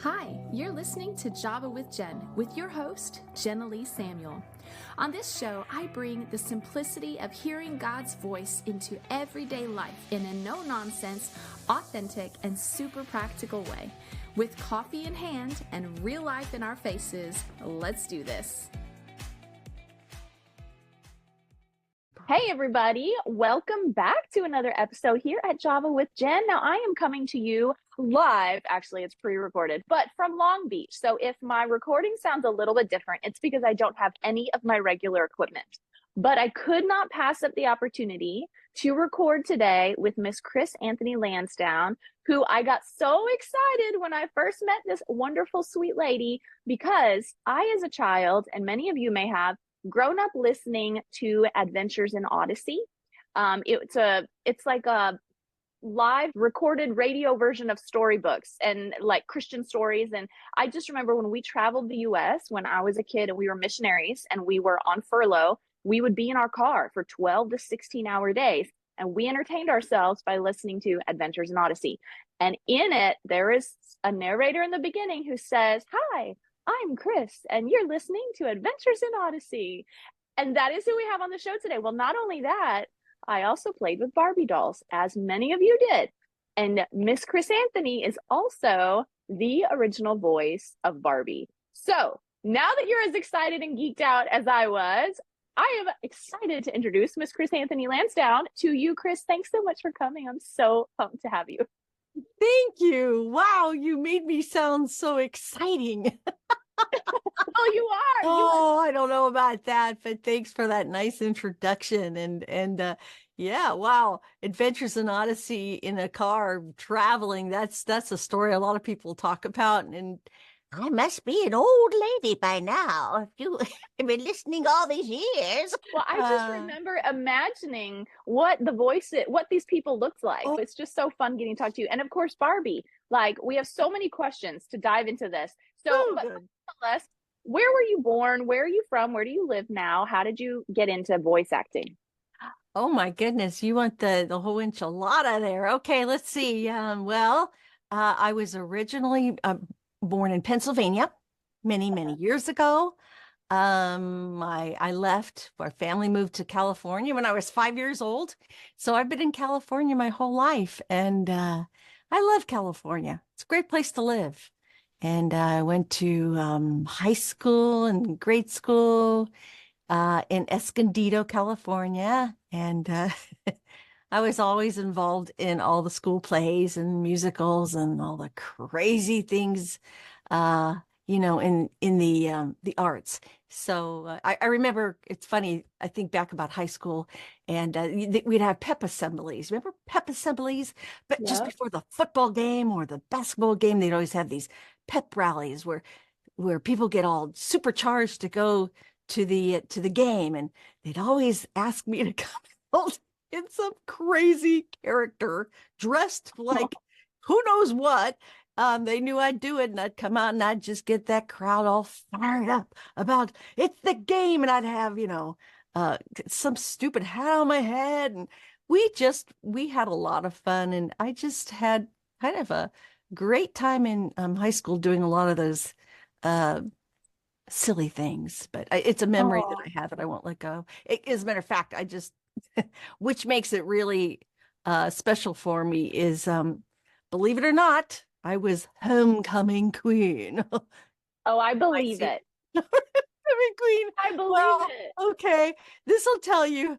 Hi, you're listening to Java with Jen with your host, Jenna Lee Samuel. On this show, I bring the simplicity of hearing God's voice into everyday life in a no-nonsense, authentic, and super practical way. With coffee in hand and real life in our faces, let's do this. Hey everybody, welcome back to another episode here at Java with Jen. Now I am coming to you live, actually it's pre-recorded, but from Long Beach. So if my recording sounds a little bit different, it's because I don't have any of my regular equipment. But I could not pass up the opportunity to record today with Miss Chris Anthony Lansdowne, who I got so excited when I first met this wonderful, sweet lady, because I, as a child, and many of you may have, grown up listening to Adventures in Odyssey. It's like a live recorded radio version of storybooks and like Christian stories. And I just remember when we traveled the US when I was a kid and we were missionaries and we were on furlough, we would be in our car for 12 to 16-hour days. And we entertained ourselves by listening to Adventures in Odyssey. And in it, there is a narrator in the beginning who says, "Hi, I'm Chris, and you're listening to Adventures in Odyssey." And that is who we have on the show today. Well, not only that, I also played with Barbie dolls, as many of you did. And Miss Chris Anthony is also the original voice of Barbie. So now that you're as excited and geeked out as I was, I am excited to introduce Miss Chris Anthony Lansdowne to you, Chris. Thanks so much for coming. I'm so pumped to have you. Thank you. Wow, you made me sound so exciting. Oh, you are. Oh, I don't know about that, but thanks for that nice introduction. And yeah, wow, Adventures in Odyssey in a car traveling. That's a story a lot of people talk about. And I must be an old lady by now. If you have been listening all these years. Well, I just remember imagining what these people looked like. Oh. It's just so fun getting to talk to you. And of course, Barbie, like we have so many questions to dive into this. So, but tell us, where were you born? Where are you from? Where do you live now? How did you get into voice acting? Oh my goodness, you want the whole enchilada there. Okay, let's see. I was originally born in Pennsylvania many years ago. I left, our family moved to California when I was 5 years old. So I've been in California my whole life, and I love California. It's a great place to live. And I went to high school and grade school in Escondido, California. And I was always involved in all the school plays and musicals and all the crazy things, in the arts. So I remember, it's funny, I think back about high school, and we'd have pep assemblies. Remember pep assemblies? But just before the football game or the basketball game, they'd always have these pep rallies where people get all supercharged to go to the game, and they'd always ask me to come out in some crazy character dressed like who knows what. They knew I'd do it, and I'd come out and I'd just get that crowd all fired up about it's the game, and I'd have some stupid hat on my head, and we had a lot of fun, and I just had kind of a great time in high school doing a lot of those silly things. But it's a memory that I have that I won't let go. As a matter of fact, I just which makes it really special for me is believe it or not, I was homecoming queen. Oh, I believe it. Homecoming queen. I believe it. Okay, this will tell you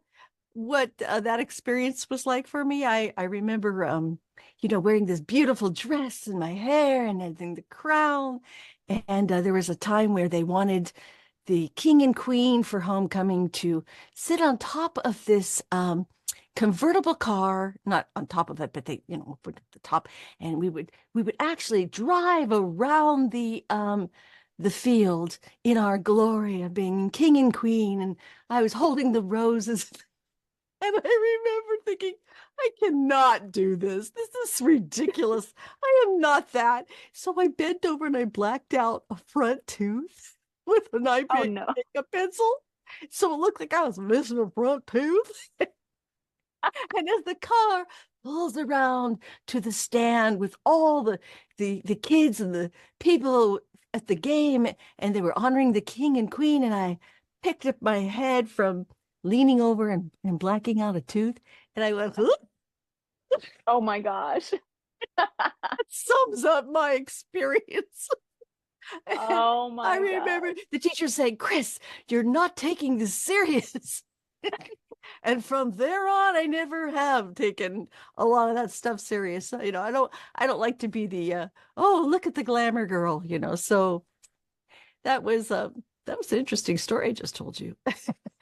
what that experience was like for me. I remember wearing this beautiful dress and my hair and everything, the crown. And there was a time where they wanted the king and queen for homecoming to sit on top of this convertible car, not on top of it, but they, put it at the top, and we would actually drive around the field in our glory of being king and queen. And I was holding the roses. And I remember thinking, I cannot do this. This is ridiculous. I am not that. So I bent over and I blacked out a front tooth with an eyebrow makeup pencil. So it looked like I was missing a front tooth. And as the car pulls around to the stand with all the kids and the people at the game, and they were honoring the king and queen, and I picked up my head from leaning over and blacking out a tooth, and I went, "Oop." Oh my gosh. That sums up my experience. And Oh my I remember gosh. the teacher saying, "Chris, you're not taking this serious." And from there on, I never have taken a lot of that stuff serious. You know, I don't like to be the oh, look at the glamour girl, you know. So that was an interesting story I just told you.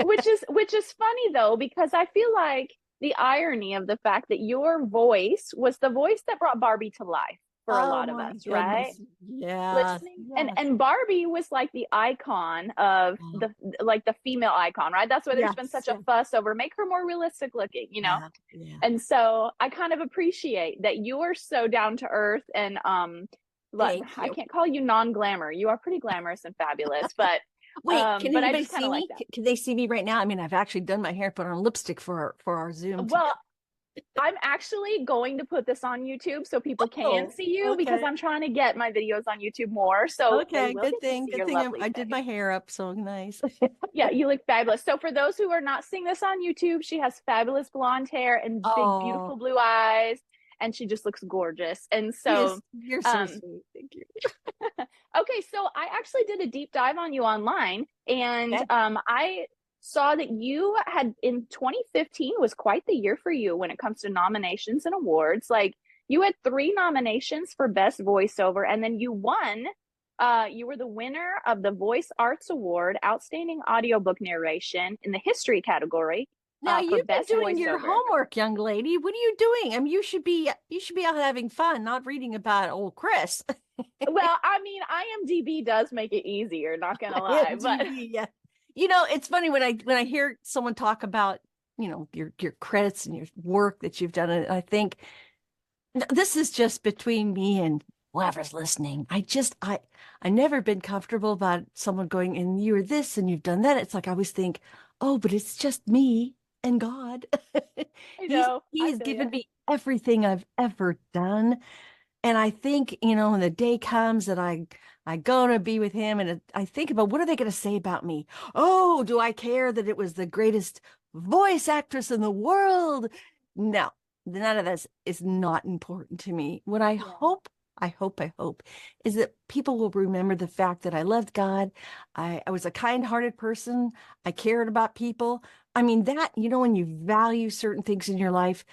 Which is funny though, because I feel like the irony of the fact that your voice was the voice that brought Barbie to life for a Oh lot of my us, right? goodness. Yes. Listening, and Yes. Barbie was like the icon of the, like the female icon, right? That's why there's been Yes. such a fuss over make her more realistic looking, you know? Yeah. Yeah. And so I kind of appreciate that you are so down to earth and Thank I you. can't call you non-glamour. You are pretty glamorous and fabulous, Wait, can but I anybody just kind see of like me? that. Can they see me right now? I mean, I've actually done my hair, put on lipstick for our Zoom Well, together. I'm actually going to put this on YouTube so people can Oh, see you, because okay. I'm trying to get my videos on YouTube more, so they Okay, will good get to thing. see Good your thing lovely I did face. my hair up, so nice. Yeah, you look fabulous. So for those who are not seeing this on YouTube, she has fabulous blonde hair and big, Oh, beautiful blue eyes, and she just looks gorgeous. And so, you're so um, sweet. Thank you. okay, so I actually did a deep dive on you online, and Okay. I saw that you had in 2015 was quite the year for you when it comes to nominations and awards. Like you had 3 nominations for Best Voiceover, and then you won. You were the winner of the Voice Arts Award, Outstanding Audiobook Narration in the History category Now for you've been Best doing your Voiceover. homework, young lady. What are you doing? I mean, you should be out having fun, not reading about old Chris. Well, I mean, IMDb does make it easier, not gonna lie, but IMDb, yeah. You know, it's funny when I hear someone talk about, you know, your credits and your work that you've done, and I think this is just between me and whoever's listening. I never been comfortable about someone going, and you were this and you've done that. It's like I always think, oh, but it's just me and God. I He's know, he I has feel given you. me everything I've ever done. And I think, you know, when the day comes that I go to be with him, and I think about what are they going to say about me? Oh, do I care that it was the greatest voice actress in the world? No, none of this is not important to me. What Yeah. I hope is that people will remember the fact that I loved God. I was a kind-hearted person. I cared about people. I mean, that, you know, when you value certain things in your life,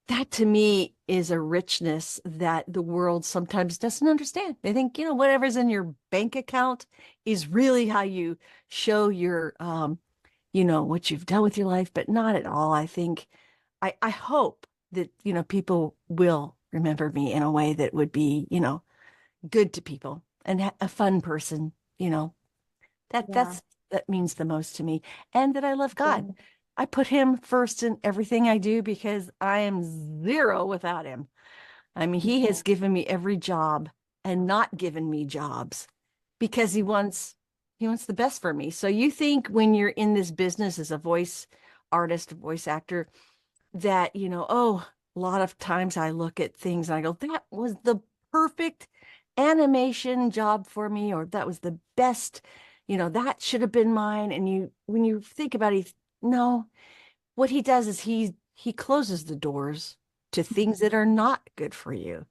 that to me is a richness that the world sometimes doesn't understand. They think, you know, whatever's in your bank account is really how you show your, you know, what you've done with your life, but not at all. I think, I hope that, you know, people will remember me in a way that would be, you know, good to people and a fun person, you know, Yeah. that means the most to me, and that I love God. Yeah. I put him first in everything I do because I am zero without him. I mean, he Yeah. has given me every job and not given me jobs because he wants the best for me. So you think when you're in this business as a voice artist, voice actor, that, you know, oh, a lot of times I look at things and I go, that was the perfect animation job for me, or that was the best, you know, that should have been mine. And when you think about it, no, what he does is he closes the doors to things that are not good for you.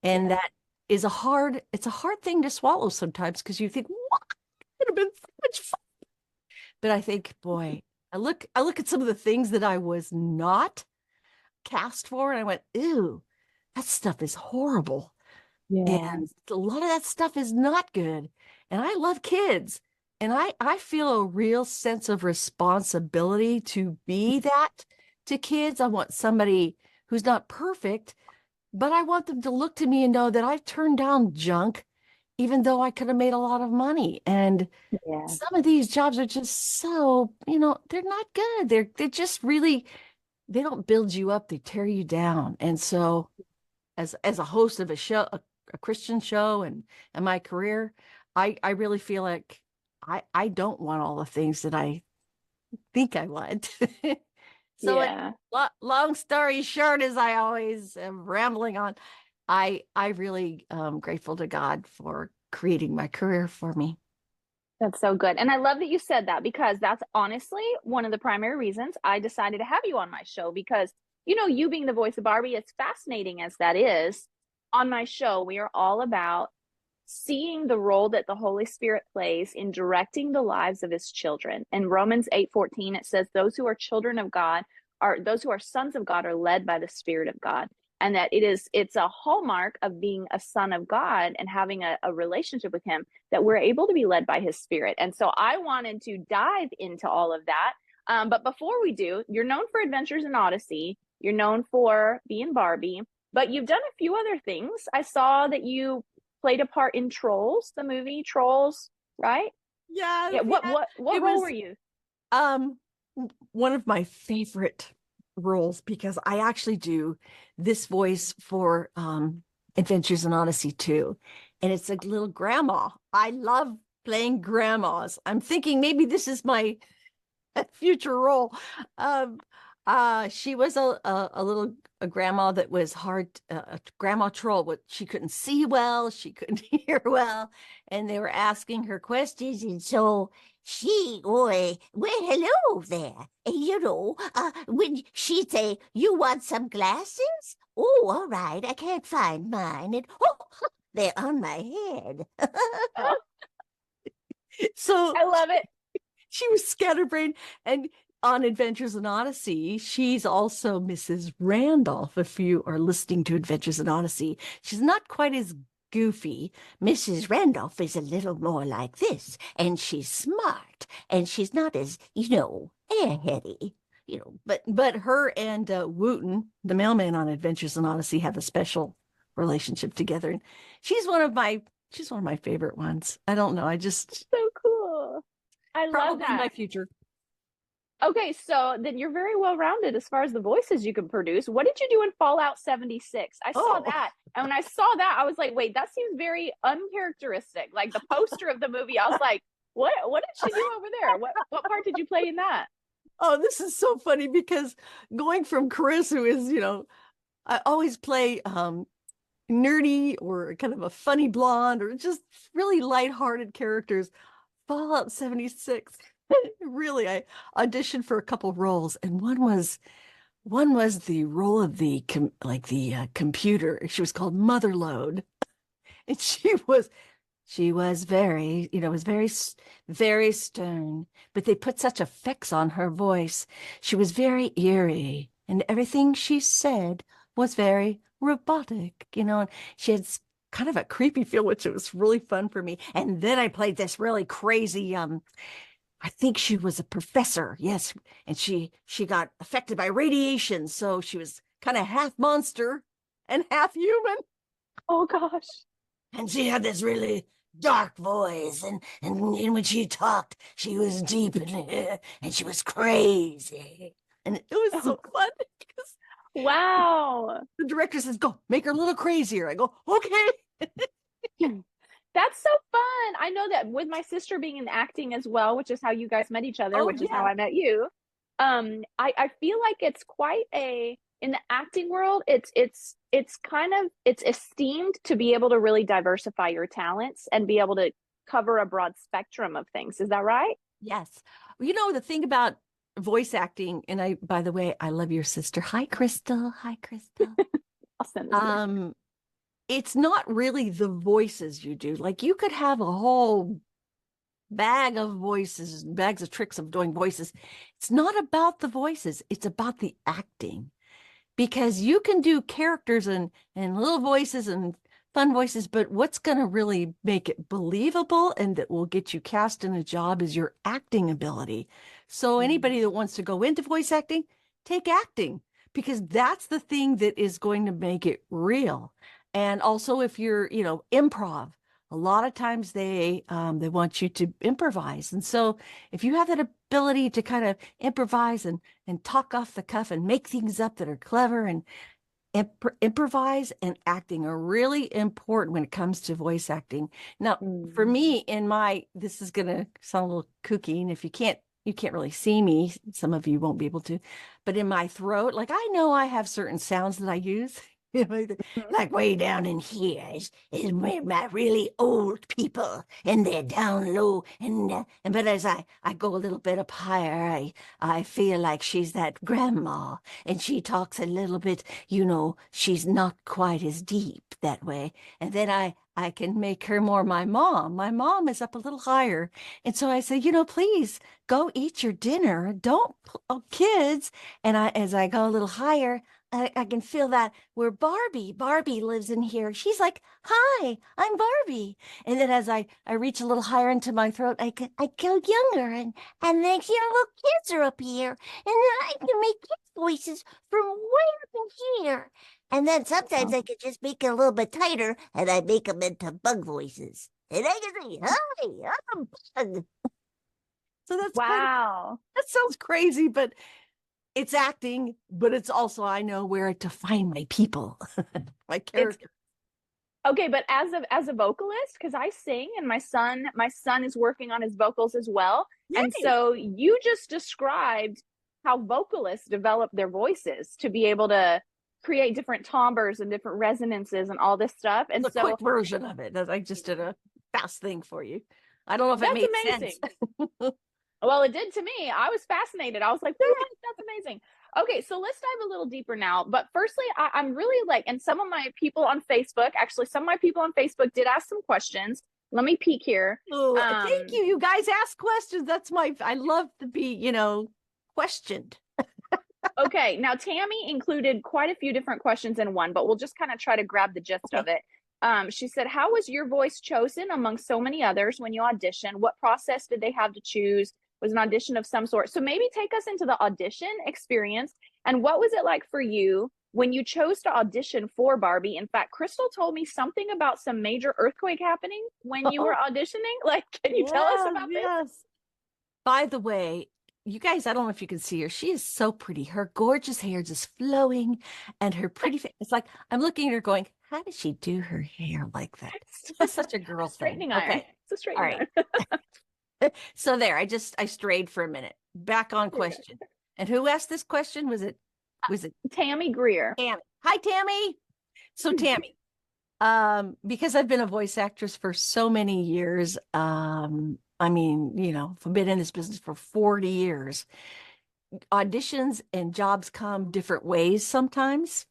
And Yeah. that it's a hard thing to swallow sometimes because you think, what could have been so much fun. But I think, boy, I look at some of the things that I was not cast for, and I went, ew, that stuff is horrible. Yeah. And a lot of that stuff is not good. And I love kids. And I feel a real sense of responsibility to be that to kids. I want somebody who's not perfect, but I want them to look to me and know that I've turned down junk, even though I could have made a lot of money. And Yeah. some of these jobs are just so, you know, they're not good. They're just really, they don't build you up, they tear you down. And so as a host of a show, a Christian show, and my career, I really feel like I don't want all the things that I think I want. So Yeah. long story short, as I always am rambling on, I really grateful to God for creating my career for me. That's so good. And I love that you said that, because that's honestly one of the primary reasons I decided to have you on my show. Because, you being the voice of Barbie, as fascinating as that is, on my show, we are all about seeing the role that the Holy Spirit plays in directing the lives of his children. In Romans 8:14, it says, those who are children of God those who are sons of God are led by the Spirit of God. And that it's a hallmark of being a son of God and having a relationship with him, that we're able to be led by his Spirit. And so I wanted to dive into all of that. But before we do, you're known for Adventures in Odyssey. You're known for being Barbie, but you've done a few other things. I saw that you played a part in Trolls, the movie Trolls, right? Yeah, What it role was were you? one of my favorite roles, because I actually do this voice for Adventures in Odyssey too. And it's a little grandma. I love playing grandmas. I'm thinking maybe this is my future role. She was a grandma that was hard, a grandma troll. But she couldn't see well, she couldn't hear well, and they were asking her questions, and so well, hello there. When she'd say, "You want some glasses? Oh, all right. I can't find mine, and oh, they're on my head." Oh, So I love it. she was scatterbrained. And on Adventures in Odyssey, she's also Mrs. Randolph. If you are listening to Adventures in Odyssey, she's not quite as goofy. Mrs. Randolph is a little more like this, and she's smart, and she's not as, airheady. But her and Wooten, the mailman on Adventures in Odyssey, have a special relationship together. And she's one of my favorite ones. I don't know. I just So cool. I love probably that. my future. Okay, so then you're very well rounded as far as the voices you can produce. What did you do in Fallout 76? I saw that. And when I saw that, I was like, wait, that seems very uncharacteristic. Like the poster of the movie, I was like, what did she do over there? What part did you play in that? Oh, this is so funny, because going from Chris, who is, I always play nerdy or kind of a funny blonde or just really lighthearted characters. Fallout 76. Really, I auditioned for a couple roles, and one was the role of the computer. She was called Motherload, and she was very, was very, very stern, but they put such effects on her voice. She was very eerie, and everything she said was very robotic, and she had kind of a creepy feel, which it was really fun for me. And then I played this really crazy, I think she was a professor, yes, and she got affected by radiation, so she was kind of half monster and half human. Oh gosh. And she had this really dark voice, and when she talked, she was deep and she was crazy. And it was so fun, because Wow. the director says, "Go, make her a little crazier." I go, "Okay." That's so fun. I know that with my sister being in acting as well, which is how you guys met each other, Oh, which is yeah. how I met you. I feel like it's quite in the acting world, it's esteemed to be able to really diversify your talents and be able to cover a broad spectrum of things. Is that right? Yes. Well, the thing about voice acting, and by the way, I love your sister. Hi, Crystal. Hi, Crystal. I'll send this to you. It's not really the voices you do. Like, you could have a whole bag of voices, bags of tricks of doing voices. It's not about the voices. It's about the acting, because you can do characters and little voices and fun voices, but what's going to really make it believable and that will get you cast in a job is your acting ability. So anybody that wants to go into voice acting, take acting, because that's the thing that is going to make it real. And also, if you're, improv, a lot of times they want you to improvise. And so if you have that ability to kind of improvise and talk off the cuff and make things up that are clever, and improvise and acting are really important when it comes to voice acting. Now, for me, this is going to sound a little kooky, and if you can't you can't really see me. Some of you won't be able to, but in my throat, like I know I have certain sounds that I use. Like way down in here is where my really old people, and they're down low, and but as I go a little bit up higher, I feel like she's that grandma, and she talks a little bit, she's not quite as deep that way, and then I can make her more my mom. My mom is up a little higher, and so I say, please go eat your dinner. Don't, kids, and as I go a little higher. I can feel that where Barbie lives in here. She's like, hi, I'm Barbie. And then as I reach a little higher into my throat, I go younger. And then little kids are up here. And then I can make kids' voices from way up in here. And then sometimes I can just make it a little bit tighter, and I make them into bug voices. And I can say, hi, I'm Bug. So that's wow. That sounds crazy, but it's acting, but it's also, I know where to find my people, my character. Okay, but as a vocalist, because I sing, and my son is working on his vocals as well. Yay. And so you just described how vocalists develop their voices to be able to create different timbres and different resonances and all this stuff. And it's a quick version of it. I just did a fast thing for you. I don't know if it made sense. Well, it did to me. I was fascinated. I was like, what? That's amazing. Okay, so let's dive a little deeper now. But firstly, I'm really and some of my people on Facebook, did ask some questions. Let me peek here. Oh, thank you. You guys ask questions. I love to be, questioned. Okay, now Tammy included quite a few different questions in one, but we'll just kind of try to grab the gist of it. She said, how was your voice chosen among so many others when you auditioned? What process did they have to choose? Was an audition of some sort? So maybe take us into the audition experience. And what was it like for you when you chose to audition for Barbie? In fact, Crystal told me something about some major earthquake happening when you were auditioning. Can you tell us about this? By the way, you guys, I don't know if you can see her. She is so pretty. Her gorgeous hair just flowing, and her pretty face. It's like, I'm looking at her going, how does she do her hair like that? It's such a girl straightening thing. iron. Okay. It's a straightening iron. So there, I strayed for a minute. Back on question. And who asked this question? Was it Tammy Greer? Tammy. Hi, Tammy. So Tammy, because I've been a voice actress for so many years, I've been in this business for 40 years. Auditions and jobs come different ways sometimes.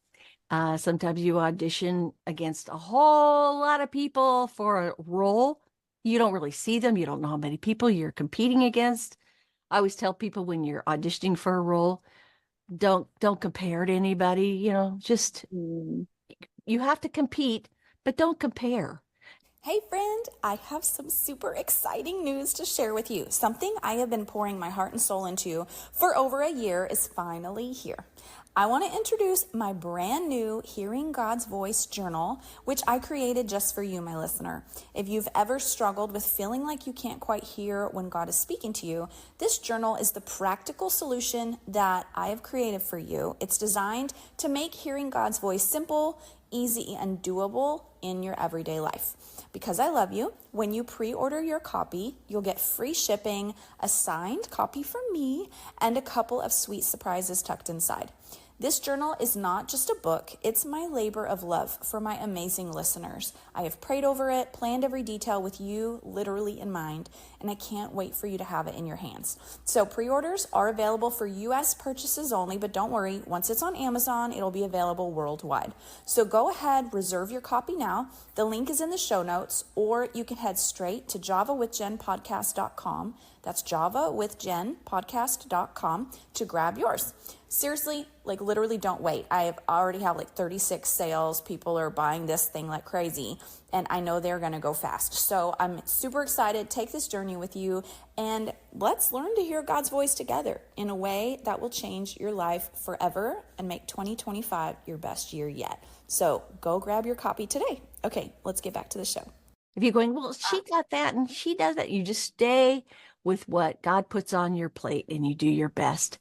Sometimes you audition against a whole lot of people for a role. You don't really see them. You don't know how many people you're competing against. I always tell people when you're auditioning for a role, don't compare to anybody, just you have to compete, but don't compare. Hey friend, I have some super exciting news to share with you. Something I have been pouring my heart and soul into for over a year is finally here. I want to introduce my brand new Hearing God's Voice journal, which I created just for you, my listener. If you've ever struggled with feeling like you can't quite hear when God is speaking to you, this journal is the practical solution that I have created for you. It's designed to make hearing God's voice simple, easy, and doable in your everyday life. Because I love you, when you pre-order your copy, you'll get free shipping, a signed copy from me, and a couple of sweet surprises tucked inside. This journal is not just a book, it's my labor of love for my amazing listeners. I have prayed over it, planned every detail with you literally in mind, and I can't wait for you to have it in your hands. So pre-orders are available for US purchases only, but don't worry, once it's on Amazon, it'll be available worldwide. So go ahead, reserve your copy now. The link is in the show notes, or you can head straight to javawithjenpodcast.com. That's javawithjenpodcast.com to grab yours. Seriously, literally don't wait. I already have 36 sales. People are buying this thing like crazy, and I know they're going to go fast. So I'm super excited. Take this journey with you, and let's learn to hear God's voice together in a way that will change your life forever and make 2025 your best year yet. So go grab your copy today. Okay, let's get back to the show. If you're going, well, she got that and she does that, you just stay with what God puts on your plate and you do your best.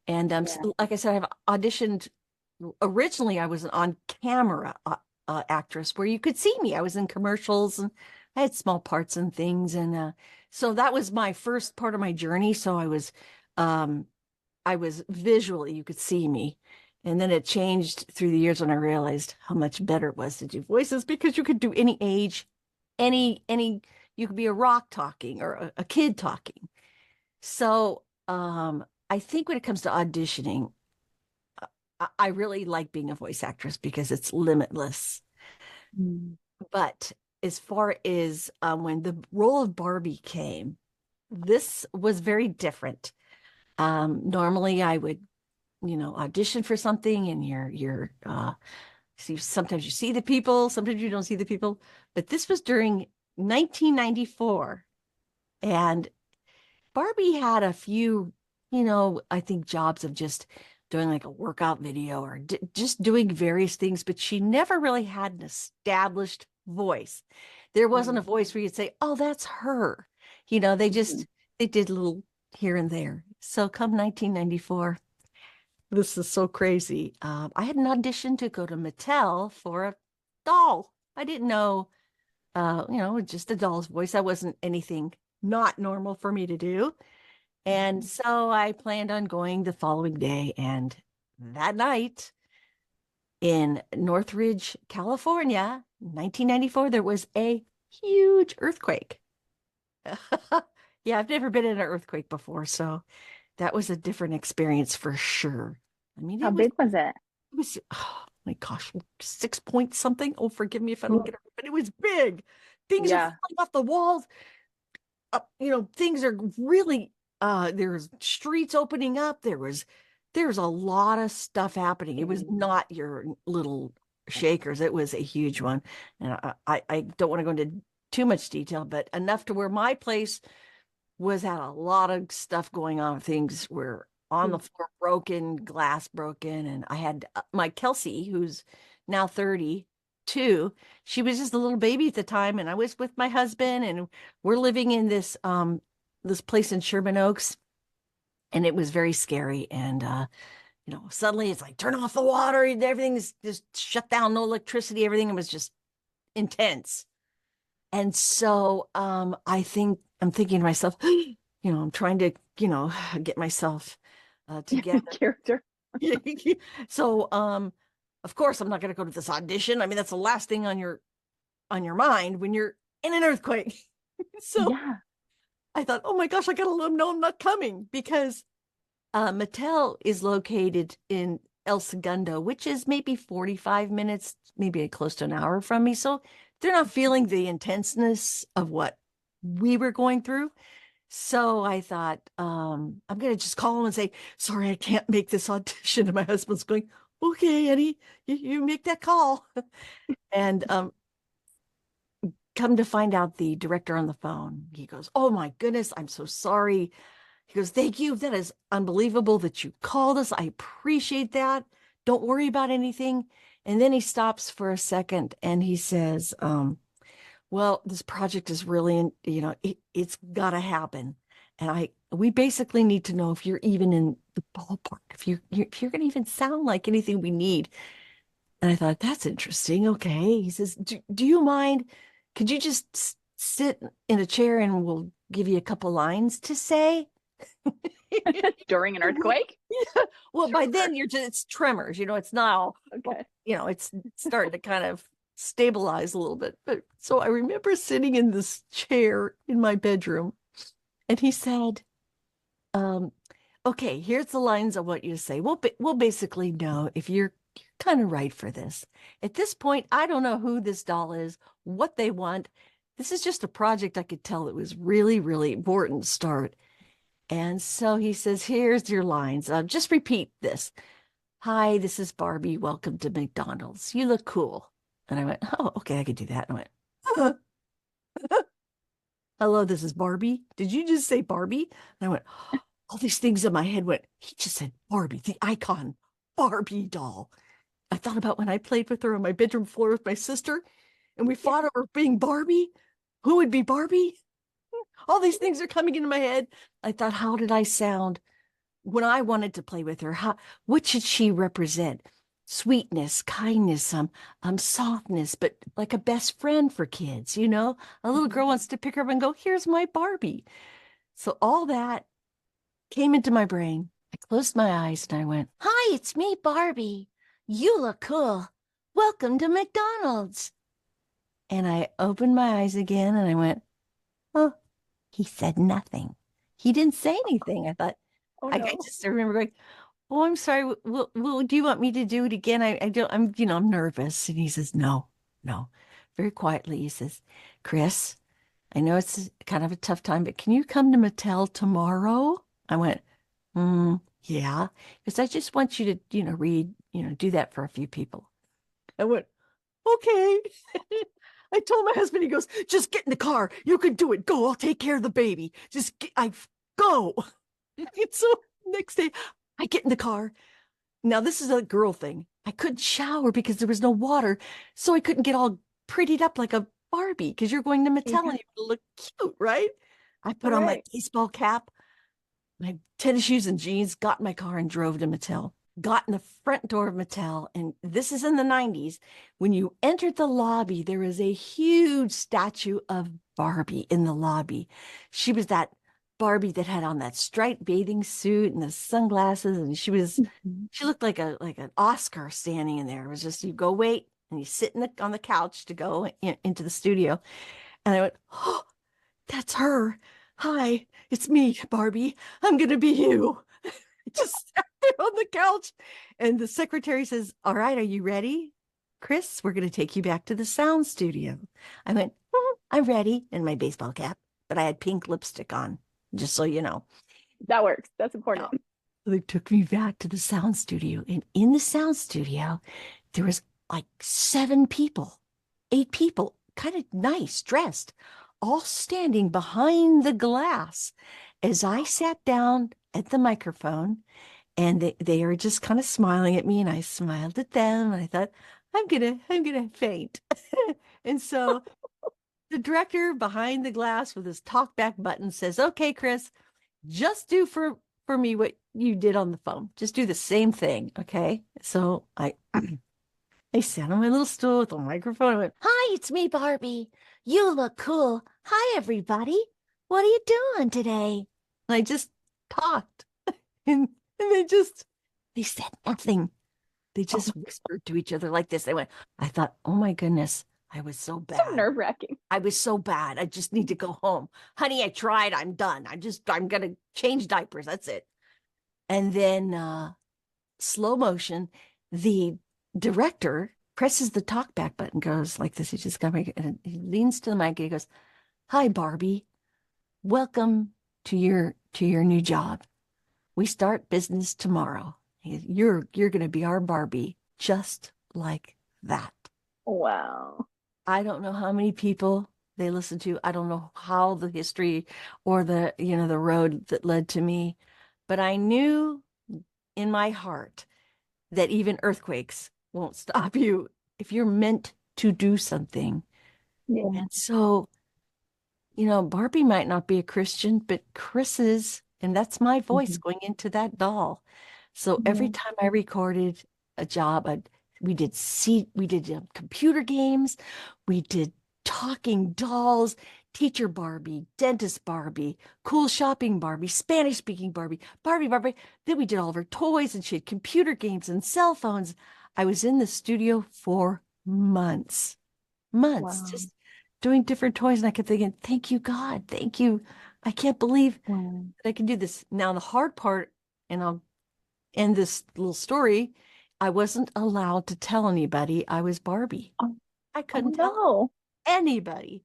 And like I said, I've auditioned. Originally, I was an on-camera actress where you could see me. I was in commercials and I had small parts and things. And so that was my first part of my journey. So I was visually, you could see me. And then it changed through the years when I realized how much better it was to do voices, because you could do any age, you could be a rock talking or a kid talking. So I think when it comes to auditioning, I really like being a voice actress because it's limitless. Mm. But as far as when the role of Barbie came, this was very different. Normally I would, audition for something, and you're see, sometimes you see the people, sometimes you don't see the people. But this was during 1994, and Barbie had a few, I think jobs of just doing like a workout video or just doing various things, but she never really had an established voice. There wasn't a voice where you'd say, "Oh, that's her." They did a little here and there. So come 1994, this is so crazy. I had an audition to go to Mattel for a doll. I didn't know, just a doll's voice. That wasn't anything not normal for me to do. And so I planned on going the following day. And that night in Northridge, California, 1994, there was a huge earthquake. Yeah, I've never been in an earthquake before. So that was a different experience for sure. I mean, How big was it? it was, oh my gosh, 6 point something. Oh, forgive me if I don't get it, but it was big. Things are Yeah. falling off the walls. Things are really, there's streets opening up. There's a lot of stuff happening. It was not your little shakers. It was a huge one. And I don't want to go into too much detail, but enough to where my place had a lot of stuff going on. Things were on the floor, broken, glass broken. And I had my Kelsey, who's now 32. She was just a little baby at the time. And I was with my husband, and we're living in this place in Sherman Oaks. And it was very scary. And, suddenly it's like, turn off the water. And everything's just shut down. No electricity. Everything was just intense. And so I'm thinking to myself, I'm trying to, get myself together. Character. So, of course, I'm not going to go to this audition. I mean, that's the last thing on your mind when you're in an earthquake. So Yeah. I thought, oh my gosh, I got to let them know I'm not coming, because Mattel is located in El Segundo, which is maybe 45 minutes, maybe close to an hour from me. So they're not feeling the intenseness of what we were going through. So I thought, I'm going to just call them and say, sorry, I can't make this audition. And my husband's going, okay, Eddie, you make that call. And come to find out, the director on the phone, he goes, oh my goodness, I'm so sorry. He goes, thank you. That is unbelievable that you called us. I appreciate that. Don't worry about anything. And then he stops for a second and he says, well, this project is really, it's got to happen. And we basically need to know if you're even in the ballpark, if you're going to even sound like anything we need. And I thought, that's interesting. Okay. He says, do you mind? Could you just sit in a chair and we'll give you a couple lines to say? During an earthquake? Yeah. Well, by then it's tremors, it's not all, Okay. it's starting to kind of stabilize a little bit. But so I remember sitting in this chair in my bedroom, and he said, okay, here's the lines I want you to say. We'll basically know if you're kind of right for this. At this point, I don't know who this doll is, what they want. This is just a project I could tell it was really, really important to start. And so he says, here's your lines. Just repeat this. Hi, this is Barbie. Welcome to McDonald's. You look cool. And I went, oh, okay, I could do that. And I went, hello, this is Barbie. Did you just say Barbie? And I went, all these things in my head went, he just said Barbie, the icon Barbie doll. I thought about when I played with her on my bedroom floor with my sister, and we fought over being Barbie. Who would be Barbie? All these things are coming into my head. I thought, how did I sound when I wanted to play with her? What should she represent? sweetness, kindness, softness, but like a best friend for kids, you know? A little girl wants to pick her up and go, here's my Barbie. So all that came into my brain. I closed my eyes and I went, hi, it's me, Barbie. You look cool. Welcome to McDonald's. And I opened my eyes again and I went, oh, he said nothing. He didn't say anything. I thought, Oh, I no. just remember going, oh, I'm sorry. Do you want me to do it again? I don't, I'm nervous. And he says, no. Very quietly, he says, Chris, I know it's kind of a tough time, but can you come to Mattel tomorrow? I went, yeah, because I just want you to, read, do that for a few people. I went, okay. I told my husband, he goes, just get in the car. You can do it. Go. I'll take care of the baby. Go. And so next day I get in the car. Now this is a girl thing. I couldn't shower because there was no water. So I couldn't get all prettied up like a Barbie because you're going to Mattel and you look cute, right? I put on my baseball cap, my tennis shoes and jeans, got in my car and drove to Mattel. Got in the front door of Mattel, and this is in the 90s. When you entered the lobby, there was a huge statue of Barbie in the lobby. She was that Barbie that had on that striped bathing suit and the sunglasses, and she looked like an Oscar standing in there. It was just, you go wait and you sit on the couch to go into the studio. And I went, oh, that's her. Hi, it's me, Barbie. I'm gonna be you. Just sat there on the couch. And the secretary says, all right, are you ready? Chris, we're going to take you back to the sound studio. I went, I'm ready, in my baseball cap, but I had pink lipstick on, just so you know. That works. That's important. They took me back to the sound studio. And in the sound studio, there was like 8 people, kind of nice, dressed, all standing behind the glass. As I sat down at the microphone, and they were just kind of smiling at me, and I smiled at them, and I thought, I'm gonna faint. And so the director behind the glass with his talkback button says, okay, Chris, just do for me what you did on the phone. Just do the same thing, okay? So I sat on my little stool with a microphone. I went, hi, it's me, Barbie. You look cool. Hi, everybody. What are you doing today? And I just talked. And they said nothing. They just whispered to each other like this. I thought, oh my goodness, I was so bad. So nerve-wracking. I was so bad. I just need to go home. Honey, I tried. I'm done. I'm going to change diapers. That's it. And then slow motion, the director presses the talkback button, goes like this. He just got me, and he leans to the mic and he goes, hi, Barbie. Welcome to your new job. We start business tomorrow. You're going to be our Barbie, just like that. Wow. I don't know how many people they listen to. I don't know how the history or the road that led to me, but I knew in my heart that even earthquakes won't stop you if you're meant to do something. Yeah. And so, Barbie might not be a Christian, but Chris is, and that's my voice going into that doll. So every time I recorded a job, we did computer games, we did talking dolls, teacher Barbie, dentist Barbie, cool shopping Barbie, Spanish speaking Barbie. Then we did all of her toys, and she had computer games and cell phones. I was in the studio for months, just doing different toys. And I kept thinking, thank you, God. Thank you. I can't believe that I can do this. Now, the hard part, and I'll end this little story, I wasn't allowed to tell anybody I was Barbie. I couldn't tell anybody.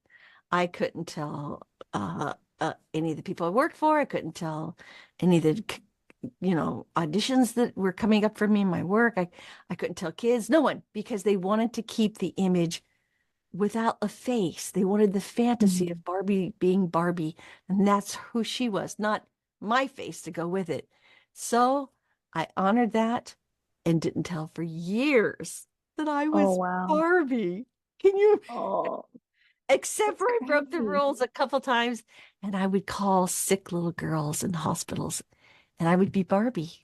I couldn't tell any of the people I worked for. I couldn't tell any of the auditions that were coming up for me in my work. I couldn't tell kids, no one, because they wanted to keep the image without a face. They wanted the fantasy of Barbie being Barbie, and that's who she was, not my face to go with it. So I honored that and didn't tell for years that I was Barbie. Can you? Except for I broke the rules a couple times, and I would call sick little girls in hospitals, and I would be Barbie,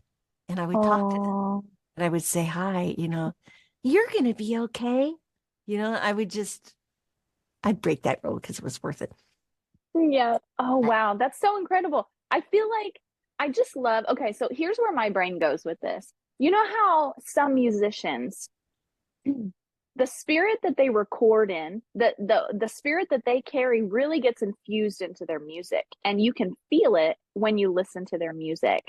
and I would talk to them. and I would say hi, you're going to be okay. I'd break that rule because it was worth it. Yeah. Oh, wow. That's so incredible. I feel like I just love, okay, so here's where my brain goes with this. You know how some musicians, the spirit that they record in, the spirit that they carry really gets infused into their music, and you can feel it when you listen to their music.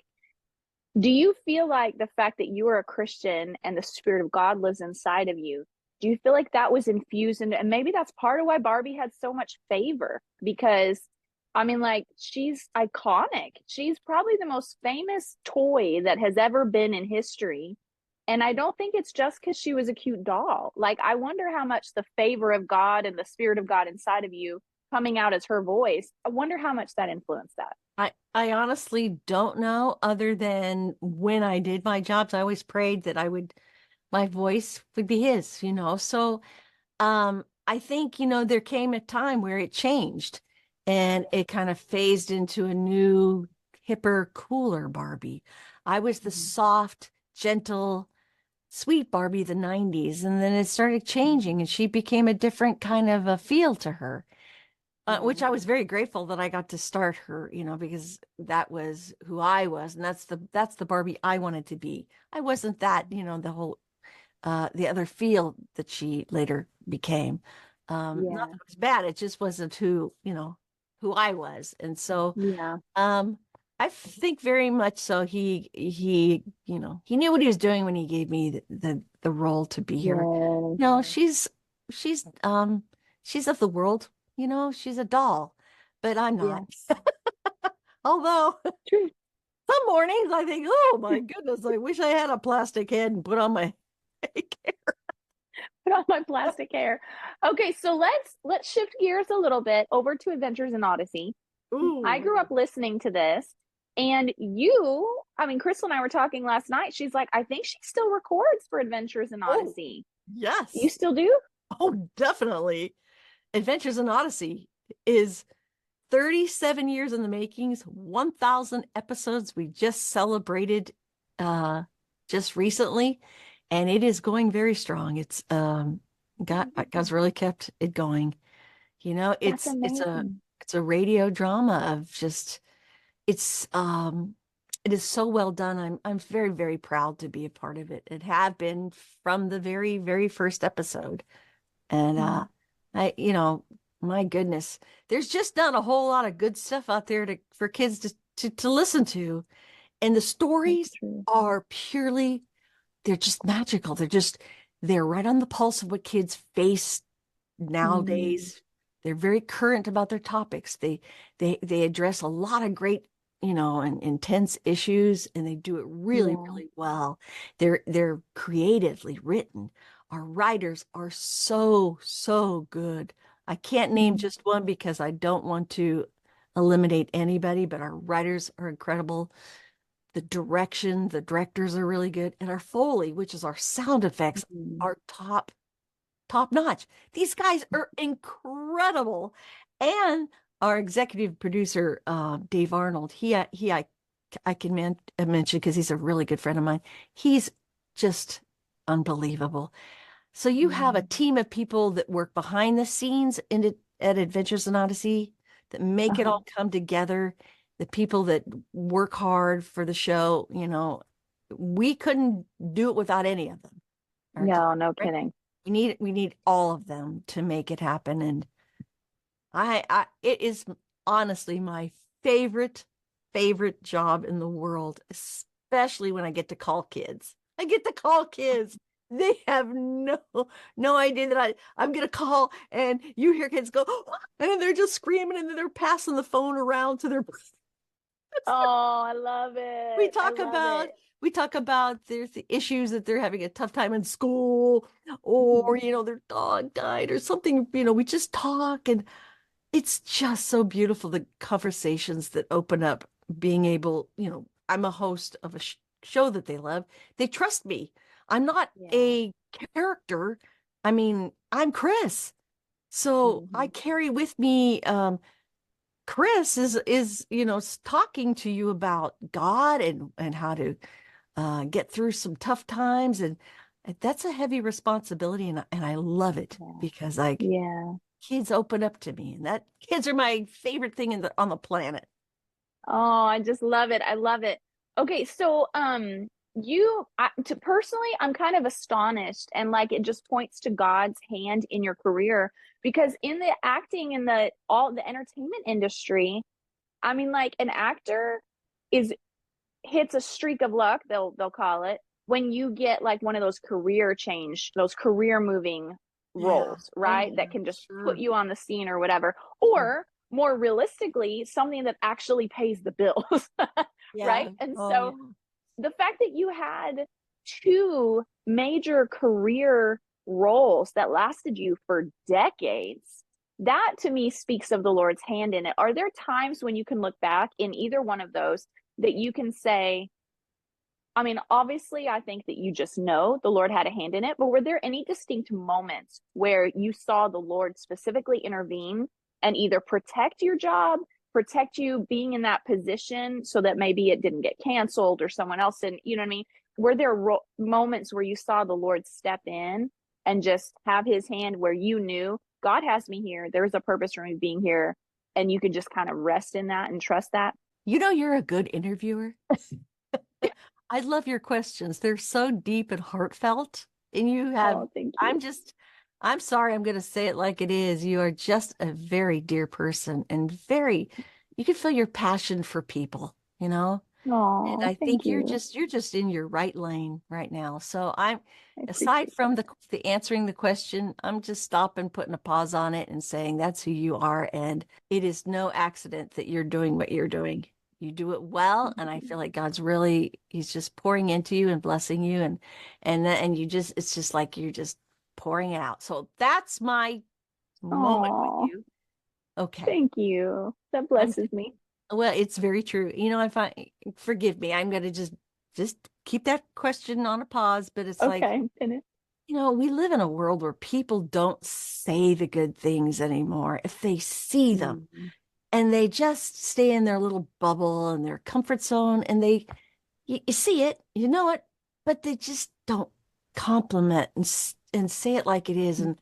Do you feel like the fact that you are a Christian and the Spirit of God lives inside of you, do you feel like that was infused into, and maybe that's part of why Barbie had so much favor? Because, I mean, like, she's iconic. She's probably the most famous toy that has ever been in history. And I don't think it's just because she was a cute doll. Like, I wonder how much the favor of God and the Spirit of God inside of you coming out as her voice, I wonder how much that influenced that. I honestly don't know, other than when I did my jobs, I always prayed that my voice would be his, So I think, there came a time where it changed and it kind of phased into a new, hipper, cooler Barbie. I was the soft, gentle, sweet Barbie of the 90s. And then it started changing and she became a different kind of a feel to her. Which I was very grateful that I got to start her, because that was who I was, and that's the Barbie I wanted to be. I wasn't that, the whole the other feel that she later became. Not that it was bad, it just wasn't who I was. And so I think very much so he he knew what he was doing when he gave me the role to be here. She's she's of the world. She's a doll, but I'm not. Although True. some mornings I think, oh my goodness, I wish I had a plastic head and put on my hair. Put on my plastic hair. Okay, so let's shift gears a little bit over to Adventures in Odyssey. Ooh. I grew up listening to this, and Crystal and I were talking last night. She's like, I think she still records for Adventures in Odyssey. Yes. You still do? Oh, definitely. Adventures in Odyssey is 37 years in the makings, 1,000 episodes. We just celebrated just recently, and it is going very strong. It's God's really kept it going. It's a radio drama of just it is so well done. I'm very, very proud to be a part of it. It have been from the very, very first episode. And my goodness, there's just not a whole lot of good stuff out there for kids to listen to. And the stories are they're just magical. They're right on the pulse of what kids face nowadays. They're very current about their topics. They address a lot of great, and intense issues, and they do it really, really well. They're creatively written. Our writers are so, so good. I can't name just one because I don't want to eliminate anybody, but our writers are incredible. The directors are really good. And our Foley, which is our sound effects, are top notch. These guys are incredible. And our executive producer, Dave Arnold, I can mention because he's a really good friend of mine. He's just unbelievable. So you have a team of people that work behind the scenes at Adventures in Odyssey that make it all come together. The people that work hard for the show, we couldn't do it without any of them. No kidding. We need all of them to make it happen. And it is honestly my favorite job in the world, especially when I get to call kids. They have no idea that I'm going to call, and you hear kids go, and they're just screaming, and then they're passing the phone around to their. Oh, I love it. We talk about there's the issues that they're having a tough time in school, or their dog died or something. We just talk, and it's just so beautiful, the conversations that open up. Being able, I'm a host of a show that they love. They trust me. I'm not a character. I'm Chris. So I carry with me, Chris is talking to you about God and how to get through some tough times. And that's a heavy responsibility. And I love it because kids open up to me, and that kids are my favorite thing on the planet. Oh, I just love it. I love it. Okay, so personally, I'm kind of astonished, and like it just points to God's hand in your career, because in the acting and the entertainment industry, I mean, like an actor hits a streak of luck, they'll call it, when you get like one of those career moving roles, right? That can just put you on the scene or whatever. Or more realistically, something that actually pays the bills. Right? And so the fact that you had two major career roles that lasted you for decades, that to me speaks of the Lord's hand in it. Are there times when you can look back in either one of those that you can say, I mean, obviously, I think that you just know the Lord had a hand in it, but were there any distinct moments where you saw the Lord specifically intervene and either protect your job, protect you being in that position so that maybe it didn't get canceled or someone else didn't, you know what I mean? Were there moments where you saw the Lord step in and just have his hand where you knew God has me here, there's a purpose for me being here, and you could just kind of rest in that and trust that? You know, you're a good interviewer. I love your questions. They're so deep and heartfelt. And you have, thank you. I'm sorry, I'm going to say it like it is. You are just a very dear person, and you can feel your passion for people, you know? Oh, and I think you. you're just in your right lane right now. So aside appreciate from the answering the question, I'm just stopping, putting a pause on it and saying that's who you are. And it is no accident that you're doing what you're doing. You do it well. And I feel like he's just pouring into you and blessing you. And it's just like you're just pouring it out. So that's my moment with you. Okay. Thank you. That blesses me. Well, it's very true. You know, forgive me, I'm going to just keep that question on a pause, but it's like, you know, we live in a world where people don't say the good things anymore. If they see them and they just stay in their little bubble and their comfort zone, and you see it, you know it, but they just don't compliment and say it like it is. And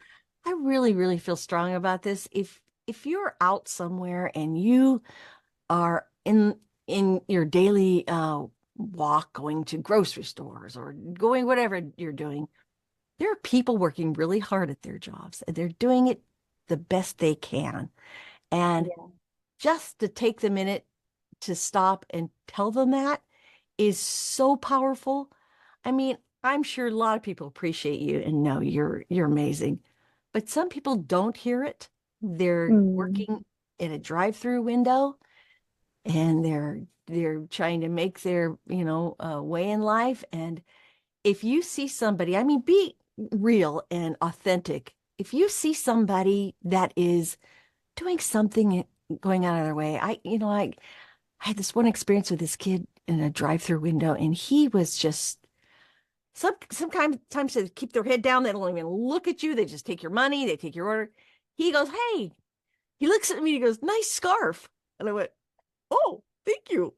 I really, really feel strong about this. If you're out somewhere and you are in your daily walk, going to grocery stores or going whatever you're doing, there are people working really hard at their jobs, and they're doing it the best they can. And just to take the minute to stop and tell them that is so powerful. I mean, I'm sure a lot of people appreciate you and know you're amazing, but some people don't hear it. They're working in a drive-through window, and they're trying to make their, way in life. And if you see somebody, I mean, be real and authentic. If you see somebody that is doing something, going out of their way, I had this one experience with this kid in a drive-through window, and he was just sometimes they keep their head down. They don't even look at you. They just take your money. They take your order. He goes, "Hey," he looks at me. He goes, "Nice scarf." And I went, "Oh, thank you."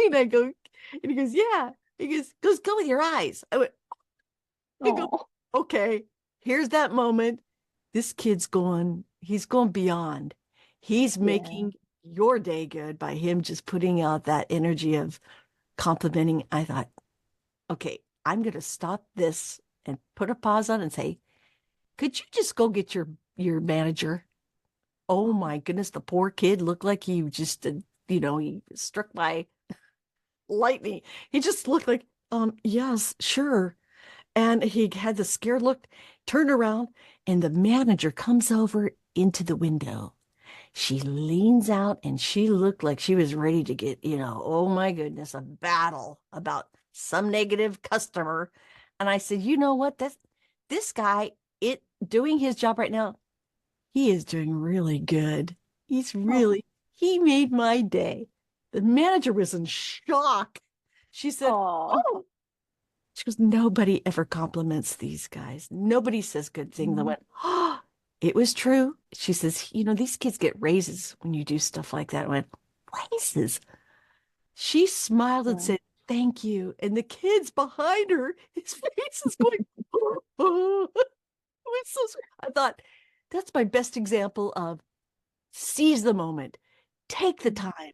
And I go, and he goes, "Yeah." He goes, "Go with your eyes." I went, "Okay." Here's that moment. This kid's he's going beyond. He's making your day good by him just putting out that energy of complimenting. I thought, okay, I'm going to stop this and put a pause on and say, could you just go get your manager? Oh my goodness, the poor kid looked like he just, he struck by lightning. He just looked like, yes, sure. And he had the scared look, turned around, and the manager comes over into the window. She leans out, and she looked like she was ready to get, oh my goodness, a battle about some negative customer. And I said, you know what? This guy, doing his job right now, he is doing really good. He made my day. The manager was in shock. She said, "Oh." She goes, "Nobody ever compliments these guys. Nobody says good things." I went, "Oh, it was true." She says, "These kids get raises when you do stuff like that." I went, "Raises?" She smiled and said, thank you. And the kids behind her, his face is going, oh. It was so sweet. I thought, that's my best example of seize the moment, take the time,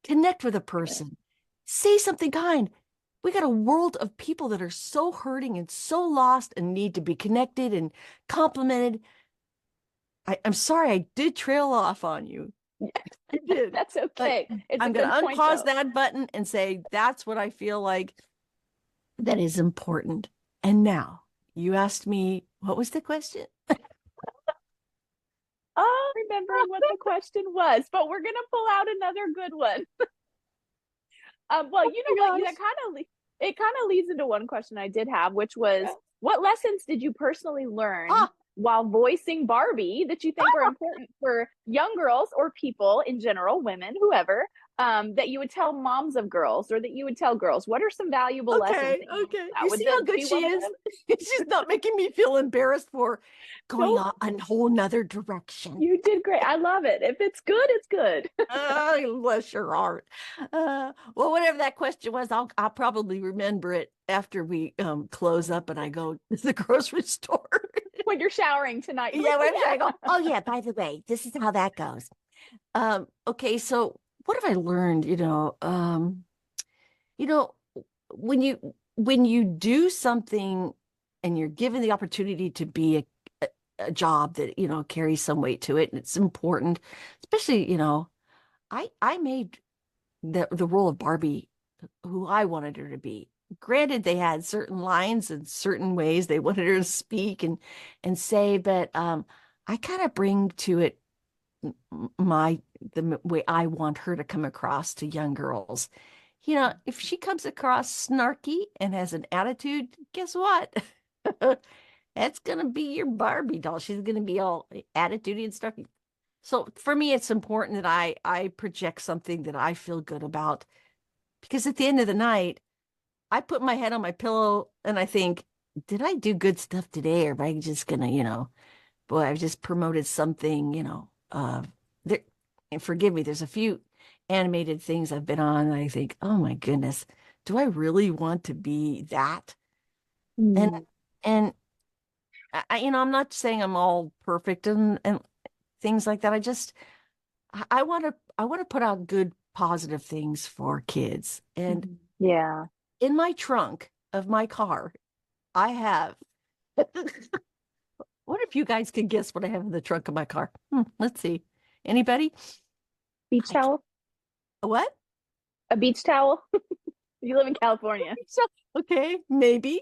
connect with a person, say something kind. We got a world of people that are so hurting and so lost and need to be connected and complimented. I'm sorry, I did trail off on you. I did. That's okay. I'm going to unpause that button and say, that's what I feel like that is important. And you asked me, what was the question? Oh, remembering what the question was, but we're going to pull out another good one. Well, you know what? It kind of leads into one question I did have, which was, what lessons did you personally learn while voicing Barbie that you think are important for young girls or people in general, women, whoever, that you would tell moms of girls or that you would tell girls? What are some valuable lessons? Okay. You see how good she is? She's not making me feel embarrassed for going on a whole nother direction. You did great. I love it. If it's good, it's good. Bless your heart. Well, whatever that question was, I'll probably remember it after we close up and I go to the grocery store. When you're showering tonight. Yeah, I go, oh yeah, by the way, this is how that goes. Okay, so what have I learned? When you do something and you're given the opportunity to be a job that carries some weight to it, and it's important, especially I made the role of Barbie who I wanted her to be. Granted, they had certain lines and certain ways they wanted her to speak and say, but I kind of bring to it the way I want her to come across to young girls. If she comes across snarky and has an attitude, guess what? That's gonna be your Barbie doll. She's gonna be all attitudey and snarky. So for me, it's important that I project something that I feel good about, because at the end of the night, I put my head on my pillow and I think, did I do good stuff today? Or am I just gonna, boy, I've just promoted something, and forgive me, there's a few animated things I've been on and I think, oh my goodness, do I really want to be that? And I'm not saying I'm all perfect and things like that. I want to put out good, positive things for kids. And yeah, in my trunk of my car, I have. What if you guys can guess what I have in the trunk of my car? Let's see. Anybody? Beach towel? What? A beach towel? You live in California. Okay, maybe.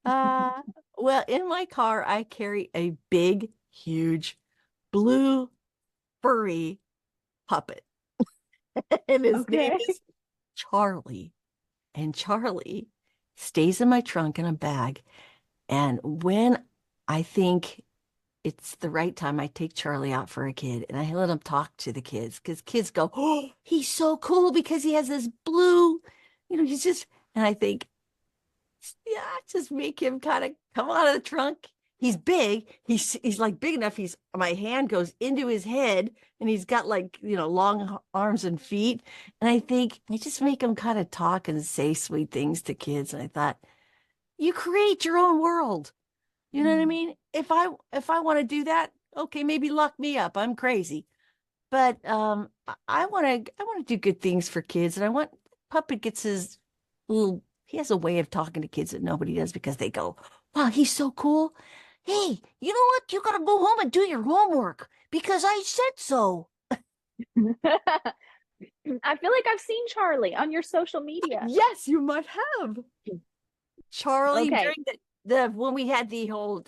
Well, in my car, I carry a big, huge, blue, furry puppet. And his name is Charlie. And Charlie stays in my trunk in a bag. And when I think it's the right time, I take Charlie out for a kid and I let him talk to the kids, because kids go, oh, he's so cool because he has this blue, he's just, and I think, yeah, just make him kind of come out of the trunk. He's big. He's like big enough. My hand goes into his head and he's got long arms and feet. And I think I just make him kind of talk and say sweet things to kids. And I thought, you create your own world. You know what I mean? If I want to do that, okay, maybe lock me up. I'm crazy. But I want to do good things for kids. And I want Puppet gets his he has a way of talking to kids that nobody does, because they go, wow, he's so cool. Hey, you know what? You got to go home and do your homework because I said so. I feel like I've seen Charlie on your social media. Yes, you might have. Charlie, during the when we had the whole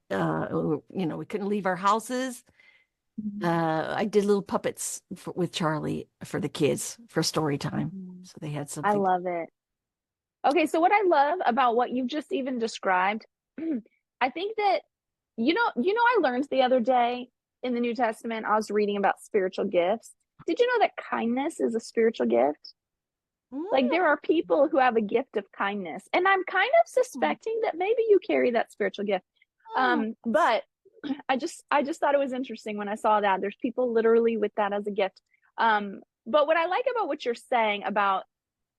we couldn't leave our houses. I did little puppets with Charlie for the kids for story time. So they had something. I love it. Okay, so what I love about what you've just even described, I think that, I learned the other day in the New Testament, I was reading about spiritual gifts. Did you know that kindness is a spiritual gift? Like, there are people who have a gift of kindness, and I'm kind of suspecting that maybe you carry that spiritual gift. But I just thought it was interesting when I saw that there's people literally with that as a gift. But what I like about what you're saying about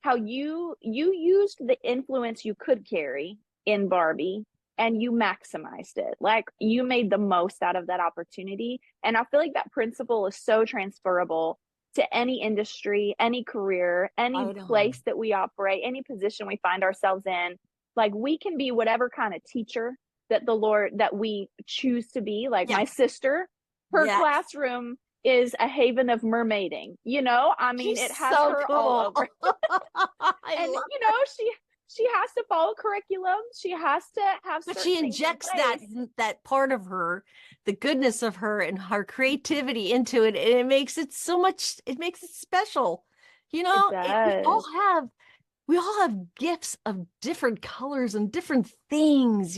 how you used the influence you could carry in Barbie and you maximized it. Like you made the most out of that opportunity. And I feel like that principle is so transferable to any industry, any career, any place that we operate, any position we find ourselves in. Like we can be whatever kind of teacher that we choose to be. Like my sister, her classroom is a haven of mermaiding. I mean, She's it has so her cool. all over. And she has to follow curriculum. She has to have, but she injects that part of her, the goodness of her and her creativity into it, and it makes it special. We all have gifts of different colors and different things,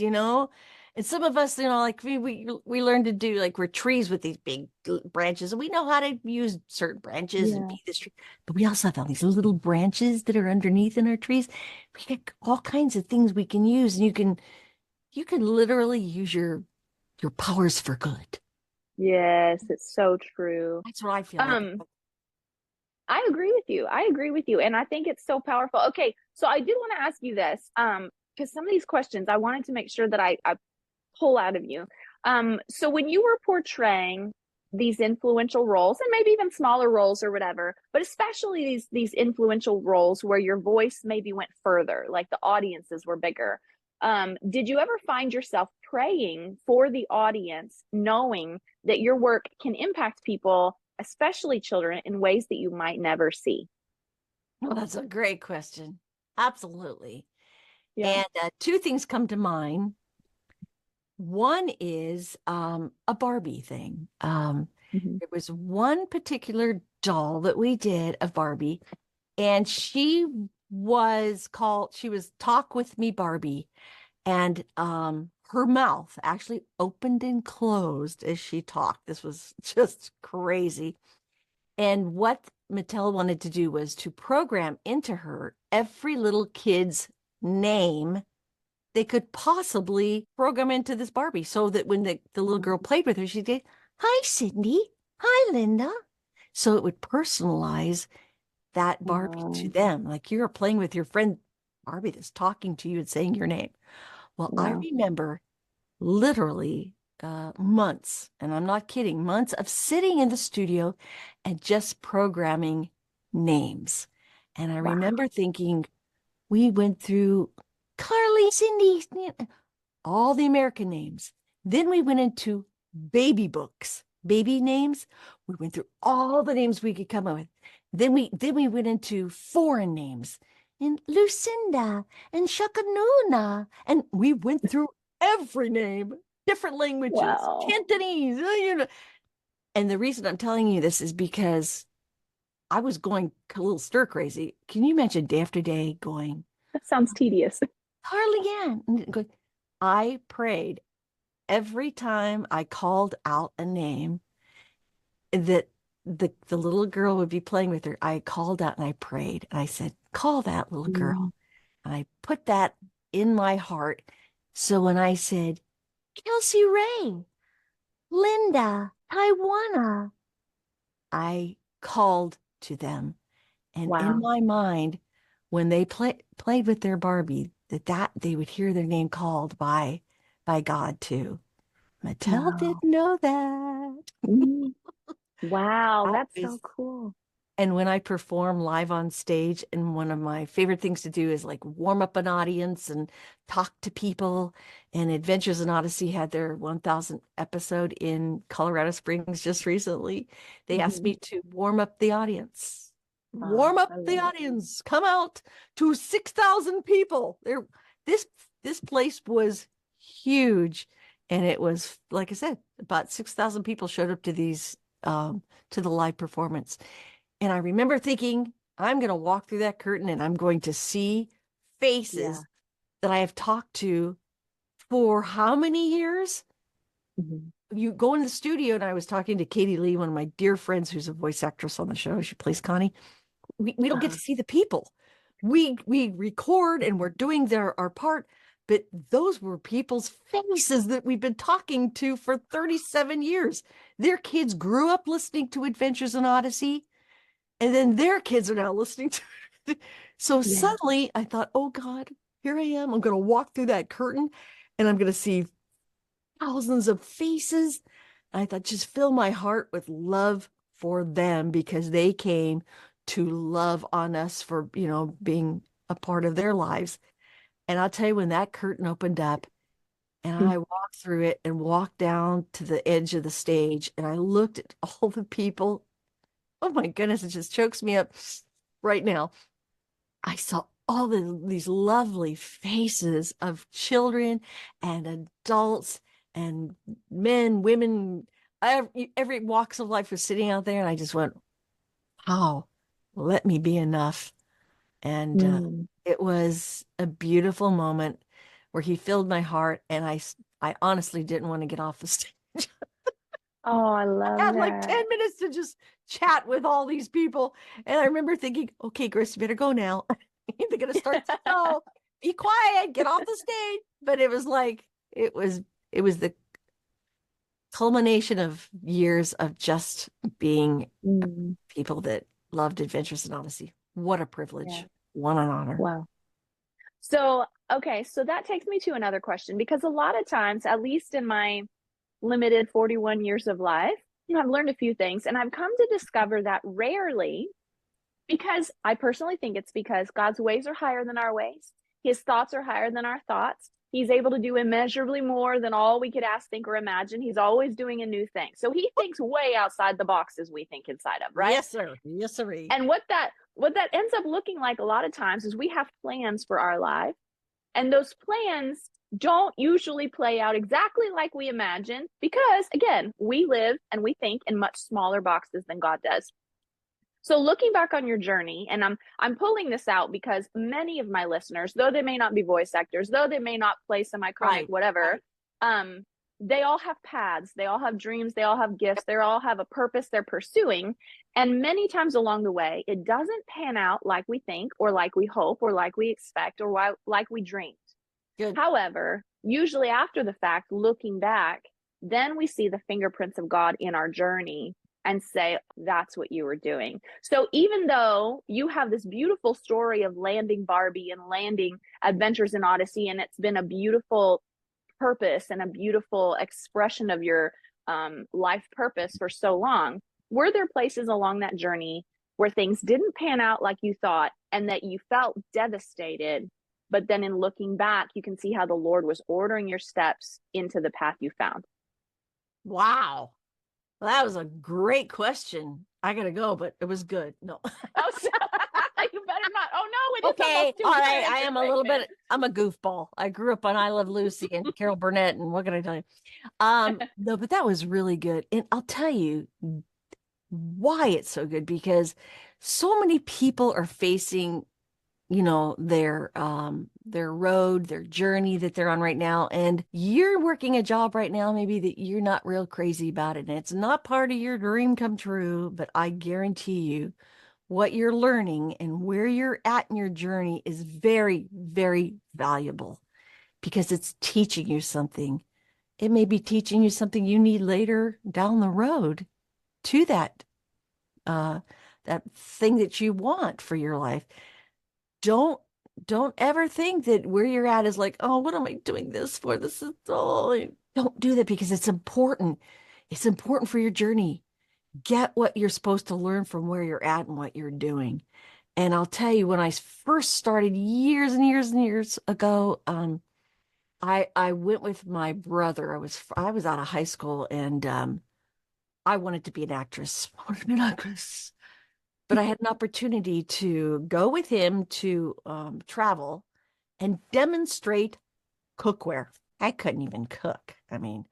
and some of us, like we learn to do, like we're trees with these big branches, and we know how to use certain branches and be this tree. But we also have all these little branches that are underneath in our trees. We get all kinds of things we can use, and you can literally use your powers for good. Yes, it's so true. That's what I feel like. I agree with you. And I think it's so powerful. Okay, so I did want to ask you this, because some of these questions I wanted to make sure that I pull out of you. So when you were portraying these influential roles, and maybe even smaller roles or whatever, but especially these influential roles where your voice maybe went further, like the audiences were bigger, did you ever find yourself praying for the audience, knowing that your work can impact people, especially children, in ways that you might never see? Well, that's a great question. Absolutely. Yeah. And two things come to mind. One is a Barbie thing. There was one particular doll that we did of Barbie, and she was Talk With Me Barbie. And her mouth actually opened and closed as she talked. This was just crazy. And what Mattel wanted to do was to program into her every little kid's name they could possibly program into this Barbie, so that when the little girl played with her, she'd say, "Hi, Sydney. Hi, Linda." So it would personalize that Barbie to them. Like you're playing with your friend Barbie that's talking to you and saying your name. Well, I remember literally months, and I'm not kidding, months of sitting in the studio and just programming names. And I remember thinking, we went through Carly, Cindy, all the American names. Then we went into baby books, baby names. We went through all the names we could come up with. Then we went into foreign names, and Lucinda and Shakanuna, and we went through every name, different languages, Cantonese, And the reason I'm telling you this is because I was going a little stir crazy. Can you imagine day after day going, that sounds tedious. Carly Ann. I prayed every time I called out a name that the little girl would be playing with her. I called out and I prayed, and I said, "Call that little girl." And I put that in my heart. So when I said, "Kelsey Ray, Linda, Taiwana," I called to them. And in my mind, when they played with their Barbie, that they would hear their name called by God too. Mattel didn't know that. Wow, that's so cool. And when I perform live on stage, and one of my favorite things to do is like warm up an audience and talk to people. And Adventures in Odyssey had their 1000th episode in Colorado Springs just recently. They asked me to warm up the audience. Warm up the audience. Come out to 6,000 people. This place was huge, and it was, like I said, about 6,000 people showed up to these to the live performance. And I remember thinking, I'm going to walk through that curtain and I'm going to see faces that I have talked to for how many years? You go in the studio, and I was talking to Katie Lee, one of my dear friends who's a voice actress on the show. She plays Connie. We don't get to see the people. We record and we're doing our part, but those were people's faces that we've been talking to for 37 years. Their kids grew up listening to Adventures in Odyssey, and then their kids are now listening to So Yeah. suddenly I thought, oh God, here I am. I'm going to walk through that curtain and I'm going to see thousands of faces. I thought, just fill my heart with love for them because they came to love on us for, being a part of their lives. And I'll tell you, when that curtain opened up and I walked through it and walked down to the edge of the stage and I looked at all the people. Oh my goodness, it just chokes me up right now. I saw all these lovely faces of children and adults and men, women, every walks of life was sitting out there. And I just went, wow, let me be enough. And Mm. it was a beautiful moment where he filled my heart. And I honestly didn't want to get off the stage. Oh, I love I had like that. 10 minutes to just chat with all these people. And I remember thinking, okay, Chris, you better go now. They're going to start the show. Be quiet, get off the stage. But it was like, it was the culmination of years of just being Mm. people that loved Adventures in Odyssey. What a privilege. Yeah. What an honor. Wow. So, okay, so that takes me to another question, because a lot of times, at least in my limited 41 years of life, I've learned a few things, and I've come to discover that rarely, because I personally think it's because God's ways are higher than our ways. His thoughts are higher than our thoughts. He's able to do immeasurably more than all we could ask, think, or imagine. He's always doing a new thing. So he thinks way outside the boxes we think inside of, right? Yes, sir. Yes, sir. And what that ends up looking like a lot of times is we have plans for our life, and those plans don't usually play out exactly like we imagine, because again, we live and we think in much smaller boxes than God does. So looking back on your journey, and I'm pulling this out because many of my listeners, though they may not be voice actors, though they may not play semi-comic, whatever, they all have paths, they all have dreams, they all have gifts, they all have a purpose they're pursuing. And many times along the way, it doesn't pan out like we think, or like we hope, or like we expect, or like we dreamed. Good. However, usually after the fact, looking back, then we see the fingerprints of God in our journey and say, that's what you were doing. So even though you have this beautiful story of landing Barbie and landing Adventures in Odyssey, and it's been a beautiful purpose and a beautiful expression of your life purpose for so long, were there places along that journey where things didn't pan out like you thought and that you felt devastated? But then in looking back, you can see how the Lord was ordering your steps into the path you found. Wow. Well, that was a great question. I gotta go, but it was good. No. Oh, so, you better not. Oh no, it is Okay. almost 2 All minutes right. I am a little segment. bit, I'm a goofball. I grew up on I Love Lucy and Carol Burnett, and what can I tell you? No, but that was really good. And I'll tell you why it's so good, because so many people are facing, their road, their journey that they're on right now. And you're working a job right now, maybe that you're not real crazy about it. And it's not part of your dream come true, but I guarantee you what you're learning and where you're at in your journey is very, very valuable, because it's teaching you something. It may be teaching you something you need later down the road to that thing that you want for your life. Don't ever think that where you're at is like, oh, what am I doing this for? This is all. Don't do that, because it's important. It's important for your journey. Get what you're supposed to learn from where you're at and what you're doing. And I'll tell you, when I first started years and years and years ago, I went with my brother. I was out of high school, and I wanted to be an actress. I wanted to be an actress. But I had an opportunity to go with him to travel and demonstrate cookware. I couldn't even cook. I mean,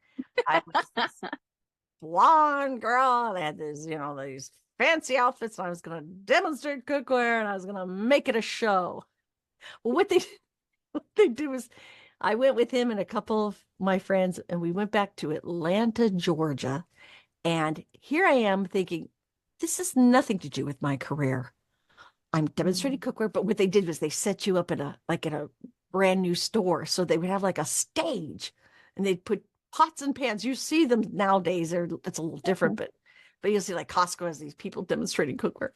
I was this blonde girl, and I had these fancy outfits, and I was going to demonstrate cookware, and I was going to make it a show. Well, what they did was, I went with him and a couple of my friends, and we went back to Atlanta, Georgia. And here I am thinking, this has nothing to do with my career. I'm demonstrating cookware, but what they did was they set you up in a brand new store. So they would have like a stage, and they'd put pots and pans. You see them nowadays. It's a little different, but you'll see like Costco has these people demonstrating cookware.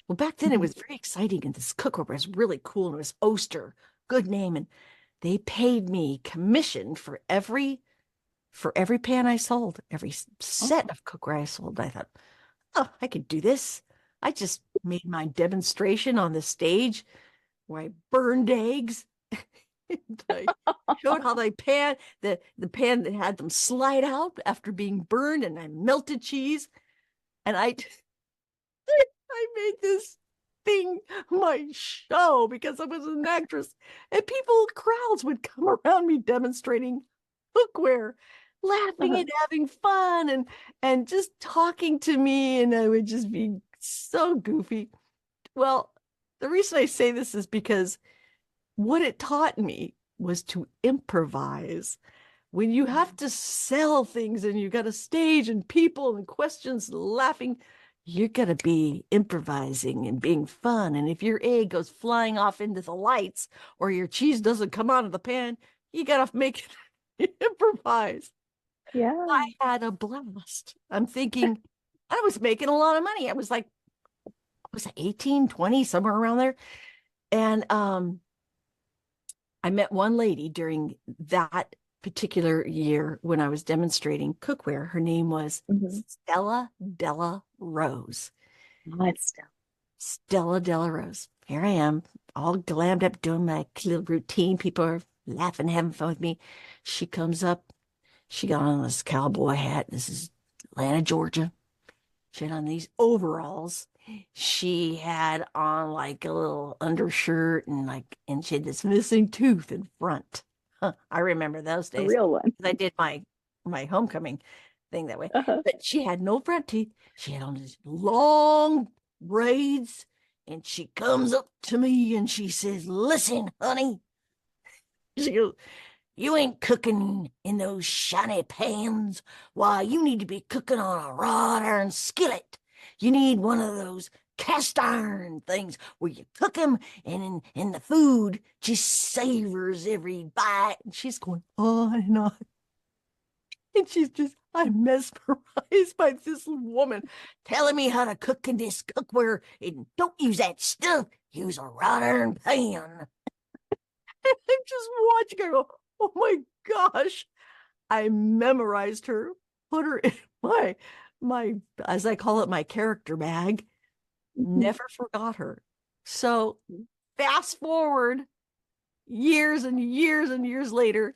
Well, back then it was very exciting, and this cookware was really cool, and it was Oster, good name, and they paid me commission for every pan I sold, every set of cookware I sold. I thought, oh, I could do this. I just made my demonstration on the stage where I burned eggs. And I showed how the pan that had them slide out after being burned, and I melted cheese, and I made this thing my show because I was an actress, and crowds would come around me demonstrating cookware, laughing and having fun, and just talking to me, and I would just be so goofy. Well, the reason I say this is because what it taught me was to improvise. When you have to sell things and you got a stage and people and questions and laughing, you're going to be improvising and being fun. And if your egg goes flying off into the lights or your cheese doesn't come out of the pan, you got to make it improvise. Yeah. I had a blast. I'm thinking I was making a lot of money. I was 18, 20, somewhere around there. And I met one lady during that particular year when I was demonstrating cookware. Her name was Stella Della Rose. Oh, it's Stella Della Rose. Here I am, all glammed up, doing my little routine. People are laughing, having fun with me. She comes up. She got on this cowboy hat. This is Atlanta, Georgia. She had on these overalls. She had on like a little undershirt and she had this missing tooth in front. I remember those days. a real one. I did my homecoming thing that way. But she had no front teeth. She had on these long braids, and she comes up to me and she says, "Listen, honey." She goes, "You ain't cooking in those shiny pans. Why, you need to be cooking on a wrought iron skillet. You need one of those cast iron things where you cook them and the food just savors every bite." And she's going on and on. And I'm mesmerized by this woman telling me how to cook in this cookware, and don't use that stuff. Use a wrought iron pan. And I'm just watching her go, oh my gosh. I memorized her, put her in my, as I call it, my character bag. Never forgot her. So fast forward years and years and years later,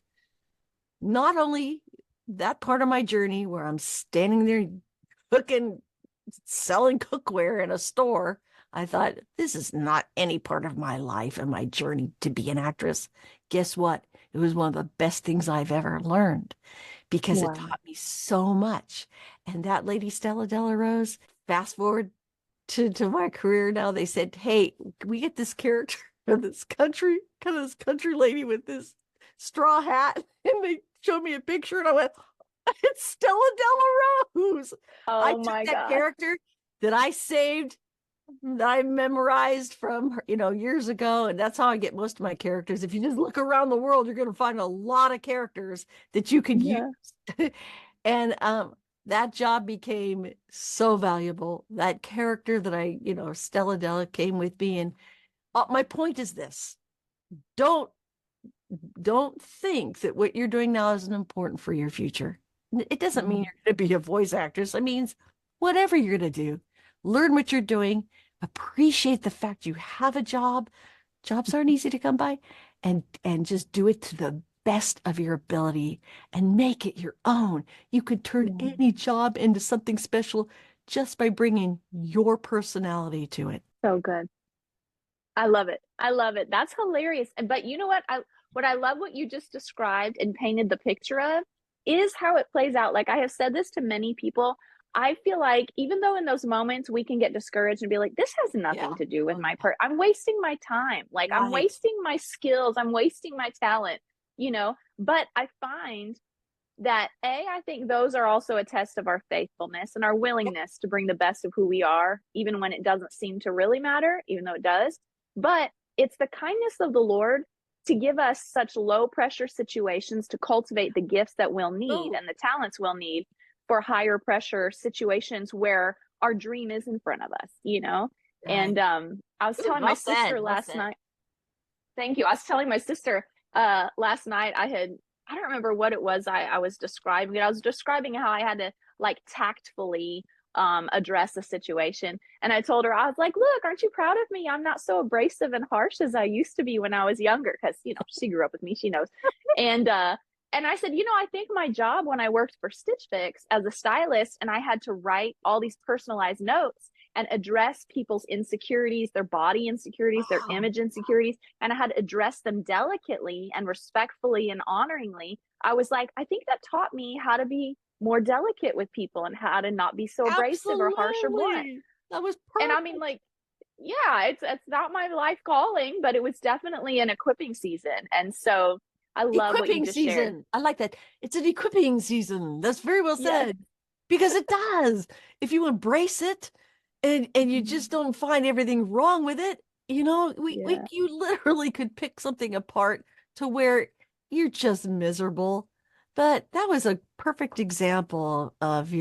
not only that part of my journey where I'm standing there cooking, selling cookware in a store, I thought, this is not any part of my life and my journey to be an actress. Guess what? It was one of the best things I've ever learned because it taught me so much. And that lady, Stella Della Rose, fast forward to my career now, they said, "Hey, can we get this character of this country lady with this straw hat?" And they showed me a picture, and I went, "It's Stella Della Rose." I took that character that I saved, that I memorized from her, years ago, and that's how I get most of my characters. If you just look around the world, you're going to find a lot of characters that you could use. And that job became so valuable. That character that Stella Della came with me. And my point is this: don't think that what you're doing now isn't important for your future. It doesn't mean you're going to be a voice actress. It means whatever you're going to do, learn what you're doing, appreciate the fact you have a job. Jobs aren't easy to come by, and just do it to the best of your ability and make it your own. You could turn any job into something special just by bringing your personality to it. So good. I love it. I love it. That's hilarious. But you know what? I love what you just described and painted the picture of is how it plays out. Like I have said this to many people. I feel like even though in those moments we can get discouraged and be like, this has nothing to do with my part. I'm wasting my time. Like I'm wasting my skills. I'm wasting my talent, but I find that I think those are also a test of our faithfulness and our willingness to bring the best of who we are, even when it doesn't seem to really matter, even though it does. But it's the kindness of the Lord to give us such low pressure situations to cultivate the gifts that we'll need and the talents we'll need for higher pressure situations where our dream is in front of us, And I was telling my sister last night. Thank you. I was telling my sister last night, I don't remember what it was I was describing. I was describing how I had to like tactfully address a situation. And I told her, I was like, look, aren't you proud of me? I'm not so abrasive and harsh as I used to be when I was younger. Cause she grew up with me, she knows. And I said, I think my job when I worked for Stitch Fix as a stylist, and I had to write all these personalized notes and address people's insecurities, their body insecurities, their image insecurities. And I had to address them delicately and respectfully and honoringly. I was like, I think that taught me how to be more delicate with people and how to not be so abrasive or harsh or blunt. That was perfect. And I mean, like, yeah, it's not my life calling, but it was definitely an equipping season. And so I love what you just shared. I like that. It's an equipping season. That's very well said. Because it does. If you embrace it and you just don't find everything wrong with it, you literally could pick something apart to where you're just miserable. But that was a perfect example of,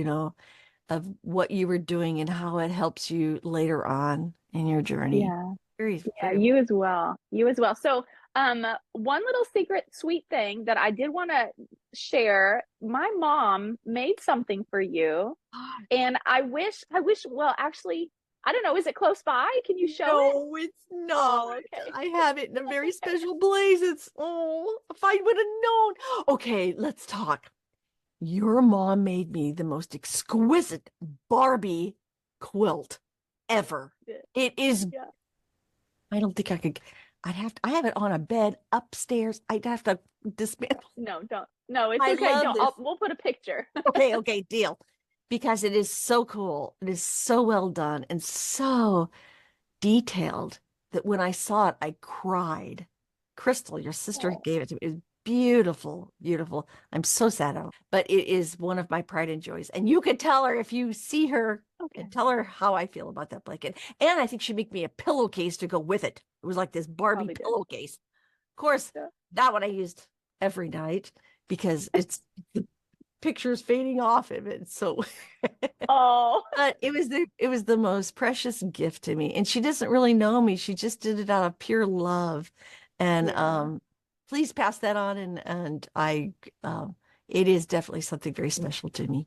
of what you were doing and how it helps you later on in your journey. Yeah. Very You as well. You as well. So one little secret sweet thing that I did want to share, my mom made something for you. And I wish, well, actually, I don't know, is it close by? Can you show it? No, it's not. Okay. I have it in a very special place. If I would have known. Okay, let's talk. Your mom made me the most exquisite Barbie quilt ever. It is, I don't think I could. I have it on a bed upstairs. I'd have to dismantle. No, don't. No, it's okay. We'll put a picture. Okay, deal. Because it is so cool. It is so well done and so detailed that when I saw it, I cried. Crystal, your sister gave it to me. It was beautiful, beautiful. I'm so sad of it, but it is one of my pride and joys. And you could tell her if you see her, tell her how I feel about that blanket. And I think she'd make me a pillowcase to go with it. It was like this Barbie pillowcase. Of course, that one I used every night because it's the pictures fading off of it. So but it was the most precious gift to me. And she doesn't really know me. She just did it out of pure love. And please pass that on. And I it is definitely something very special to me.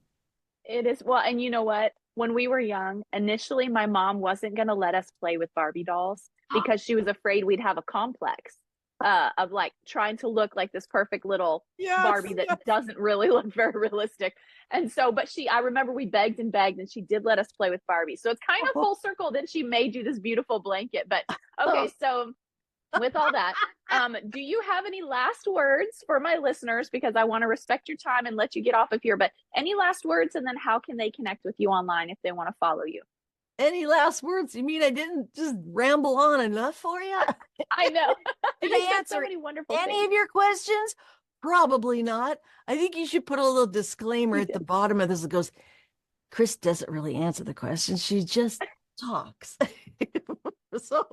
It is. Well, and you know what? When we were young, initially my mom wasn't going to let us play with Barbie dolls because she was afraid we'd have a complex of like trying to look like this perfect little Barbie that doesn't really look very realistic. And so, I remember we begged and begged and she did let us play with Barbie. So it's kind of full circle. Then she made you this beautiful blanket. But okay, so with all that, do you have any last words for my listeners? Because I want to respect your time and let you get off of here. But any last words, and then how can they connect with you online if they want to follow you? Any last words? You mean I didn't just ramble on enough for you? I know. Did I answer any of your questions? Probably not. I think you should put a little disclaimer at the bottom of this that goes, Chris doesn't really answer the questions. She just talks. So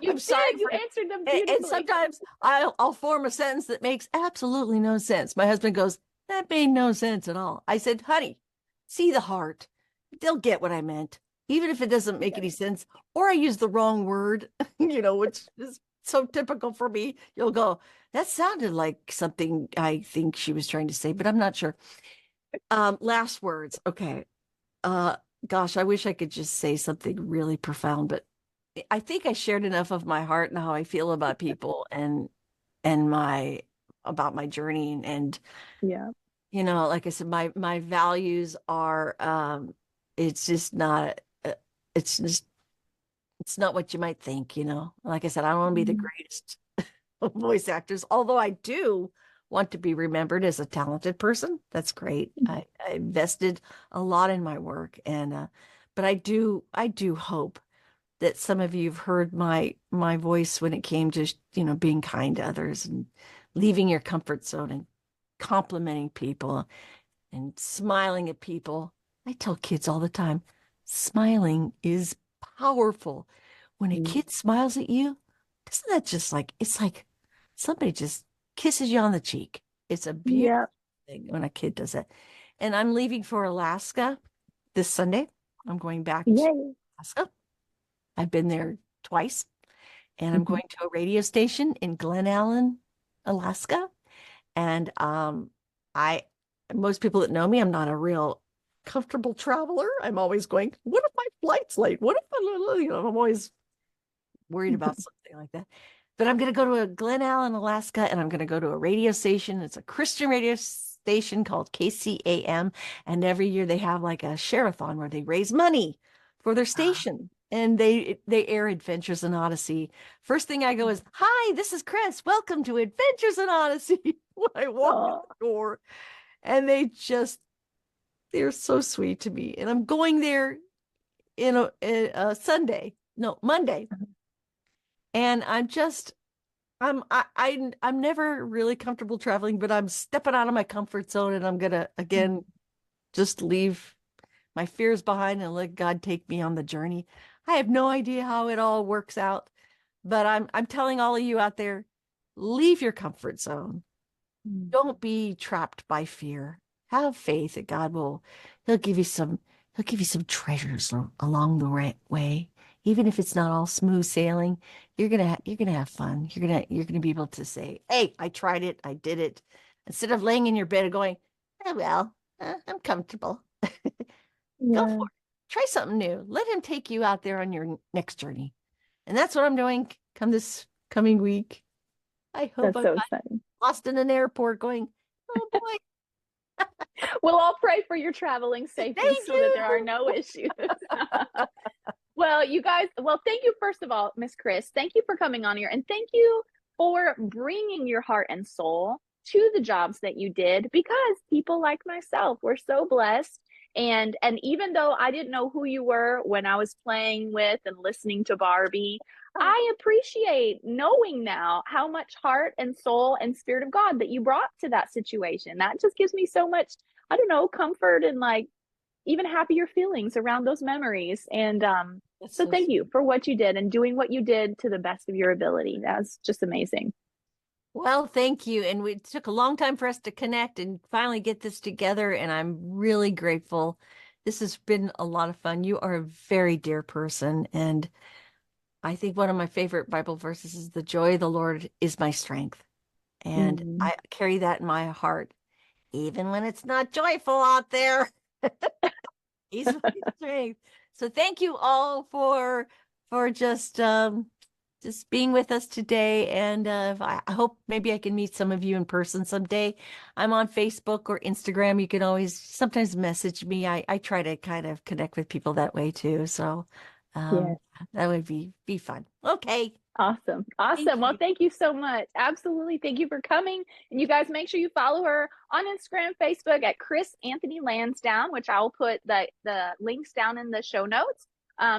I'm sorry. You answered them beautifully. And sometimes I'll form a sentence that makes absolutely no sense. My husband goes, that made no sense at all. I said, honey, see the heart. They'll get what I meant, even if it doesn't make any sense. Or I use the wrong word, which is so typical for me. You'll go, that sounded like something I think she was trying to say, but I'm not sure. Last words. Okay. Gosh, I wish I could just say something really profound, but I think I shared enough of my heart and how I feel about people and about my journey. And like I said, my values are, it's not what you might think, like I said, I don't want to be the greatest voice actors, although I do want to be remembered as a talented person. That's great. I invested a lot in my work, and but I do hope that some of you have heard my voice when it came to being kind to others and leaving your comfort zone and complimenting people and smiling at people. I tell kids all the time, smiling is powerful. When a kid smiles at you, isn't that just like, it's like somebody just kisses you on the cheek. It's a beautiful thing when a kid does that. And I'm leaving for Alaska this Sunday. I'm going back to Alaska. I've been there twice, and I'm going to a radio station in Glen Allen, Alaska. And most people that know me, I'm not a real comfortable traveler. I'm always going, what if my flight's late? What if I'm always worried about something like that. But I'm going to go to a Glen Allen, Alaska, and I'm going to go to a radio station. It's a Christian radio station called KCAM. And every year they have like a share-a-thon where they raise money for their station. And they air Adventures in Odyssey. First thing I go is, hi, this is Chris. Welcome to Adventures in Odyssey. When I walk in the door. And they're so sweet to me. And I'm going there in a Monday. And I'm never really comfortable traveling, but I'm stepping out of my comfort zone, and I'm gonna again just leave my fears behind and let God take me on the journey. I have no idea how it all works out, but I'm telling all of you out there, leave your comfort zone. Don't be trapped by fear. Have faith that He'll give you some treasures along the way. Even if it's not all smooth sailing, you're gonna have fun. You're gonna be able to say, "Hey, I tried it. I did it." Instead of laying in your bed and going, "Oh well, I'm comfortable." Go for it. Try something new. Let Him take you out there on your next journey, and that's what I'm doing. This coming week. I hope That's so I'm exciting. lost in an airport, going, "Oh boy." We'll all pray for your traveling safety that there are no issues. Well, you guys, thank you, first of all, Miss Chris. Thank you for coming on here, and thank you for bringing your heart and soul to the jobs that you did, because people like myself were so blessed. And even though I didn't know who you were when I was playing with and listening to Barbie, I appreciate knowing now how much heart and soul and Spirit of God that you brought to that situation. That just gives me so much, I don't know, comfort and like even happier feelings around those memories. And so thank you for what you did and doing what you did to the best of your ability. That's just amazing. Well, thank you. And it took a long time for us to connect and finally get this together. And I'm really grateful. This has been a lot of fun. You are a very dear person. And I think one of my favorite Bible verses is, the joy of the Lord is my strength. And I carry that in my heart, even when it's not joyful out there. He's my strength. So thank you all for just being with us today. And I hope maybe I can meet some of you in person someday. I'm on Facebook or Instagram. You can always sometimes message me. I try to kind of connect with people that way too. So that would be fun. Okay. Awesome. Well, thank you so much. Absolutely. Thank you for coming. And you guys make sure you follow her on Instagram, Facebook at Chris Anthony Lansdowne, which I will put the links down in the show notes.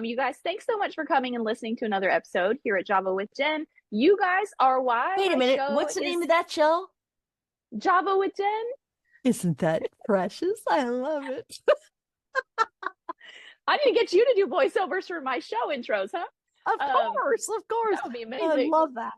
You guys, thanks so much for coming and listening to another episode here at Java with Jen. You guys are why. Wait a minute. What's the name of that show? Java with Jen. Isn't that precious? I love it. I need to get you to do voiceovers for my show intros, huh? Of course. That would be amazing. I love that.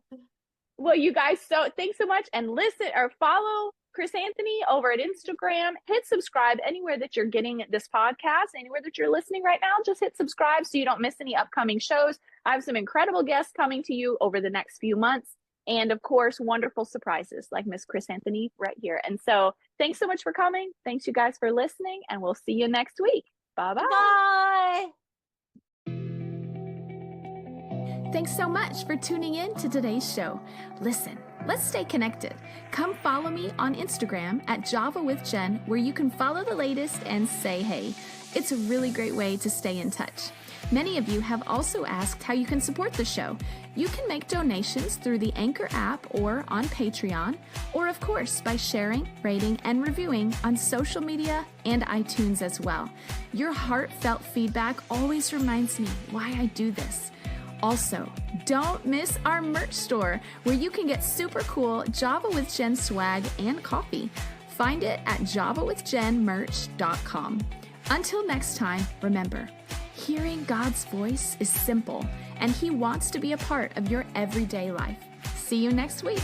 Well, you guys, thanks so much. And listen or follow Chris Anthony over at Instagram. Hit subscribe anywhere that you're getting this podcast, anywhere that you're listening right now. Just hit subscribe so you don't miss any upcoming shows. I have some incredible guests coming to you over the next few months. And of course, wonderful surprises like Miss Chris Anthony right here. And so thanks so much for coming. Thanks you guys for listening. And we'll see you next week. Bye-bye. Bye. Thanks so much for tuning in to today's show. Listen, let's stay connected. Come follow me on Instagram at Java with Jen, where you can follow the latest and say hey. It's a really great way to stay in touch. Many of you have also asked how you can support the show. You can make donations through the Anchor app or on Patreon, or of course by sharing, rating, and reviewing on social media and iTunes as well. Your heartfelt feedback always reminds me why I do this. Also, don't miss our merch store, where you can get super cool Java with Jen swag and coffee. Find it at javawithjenmerch.com. Until next time, remember, hearing God's voice is simple, and He wants to be a part of your everyday life. See you next week.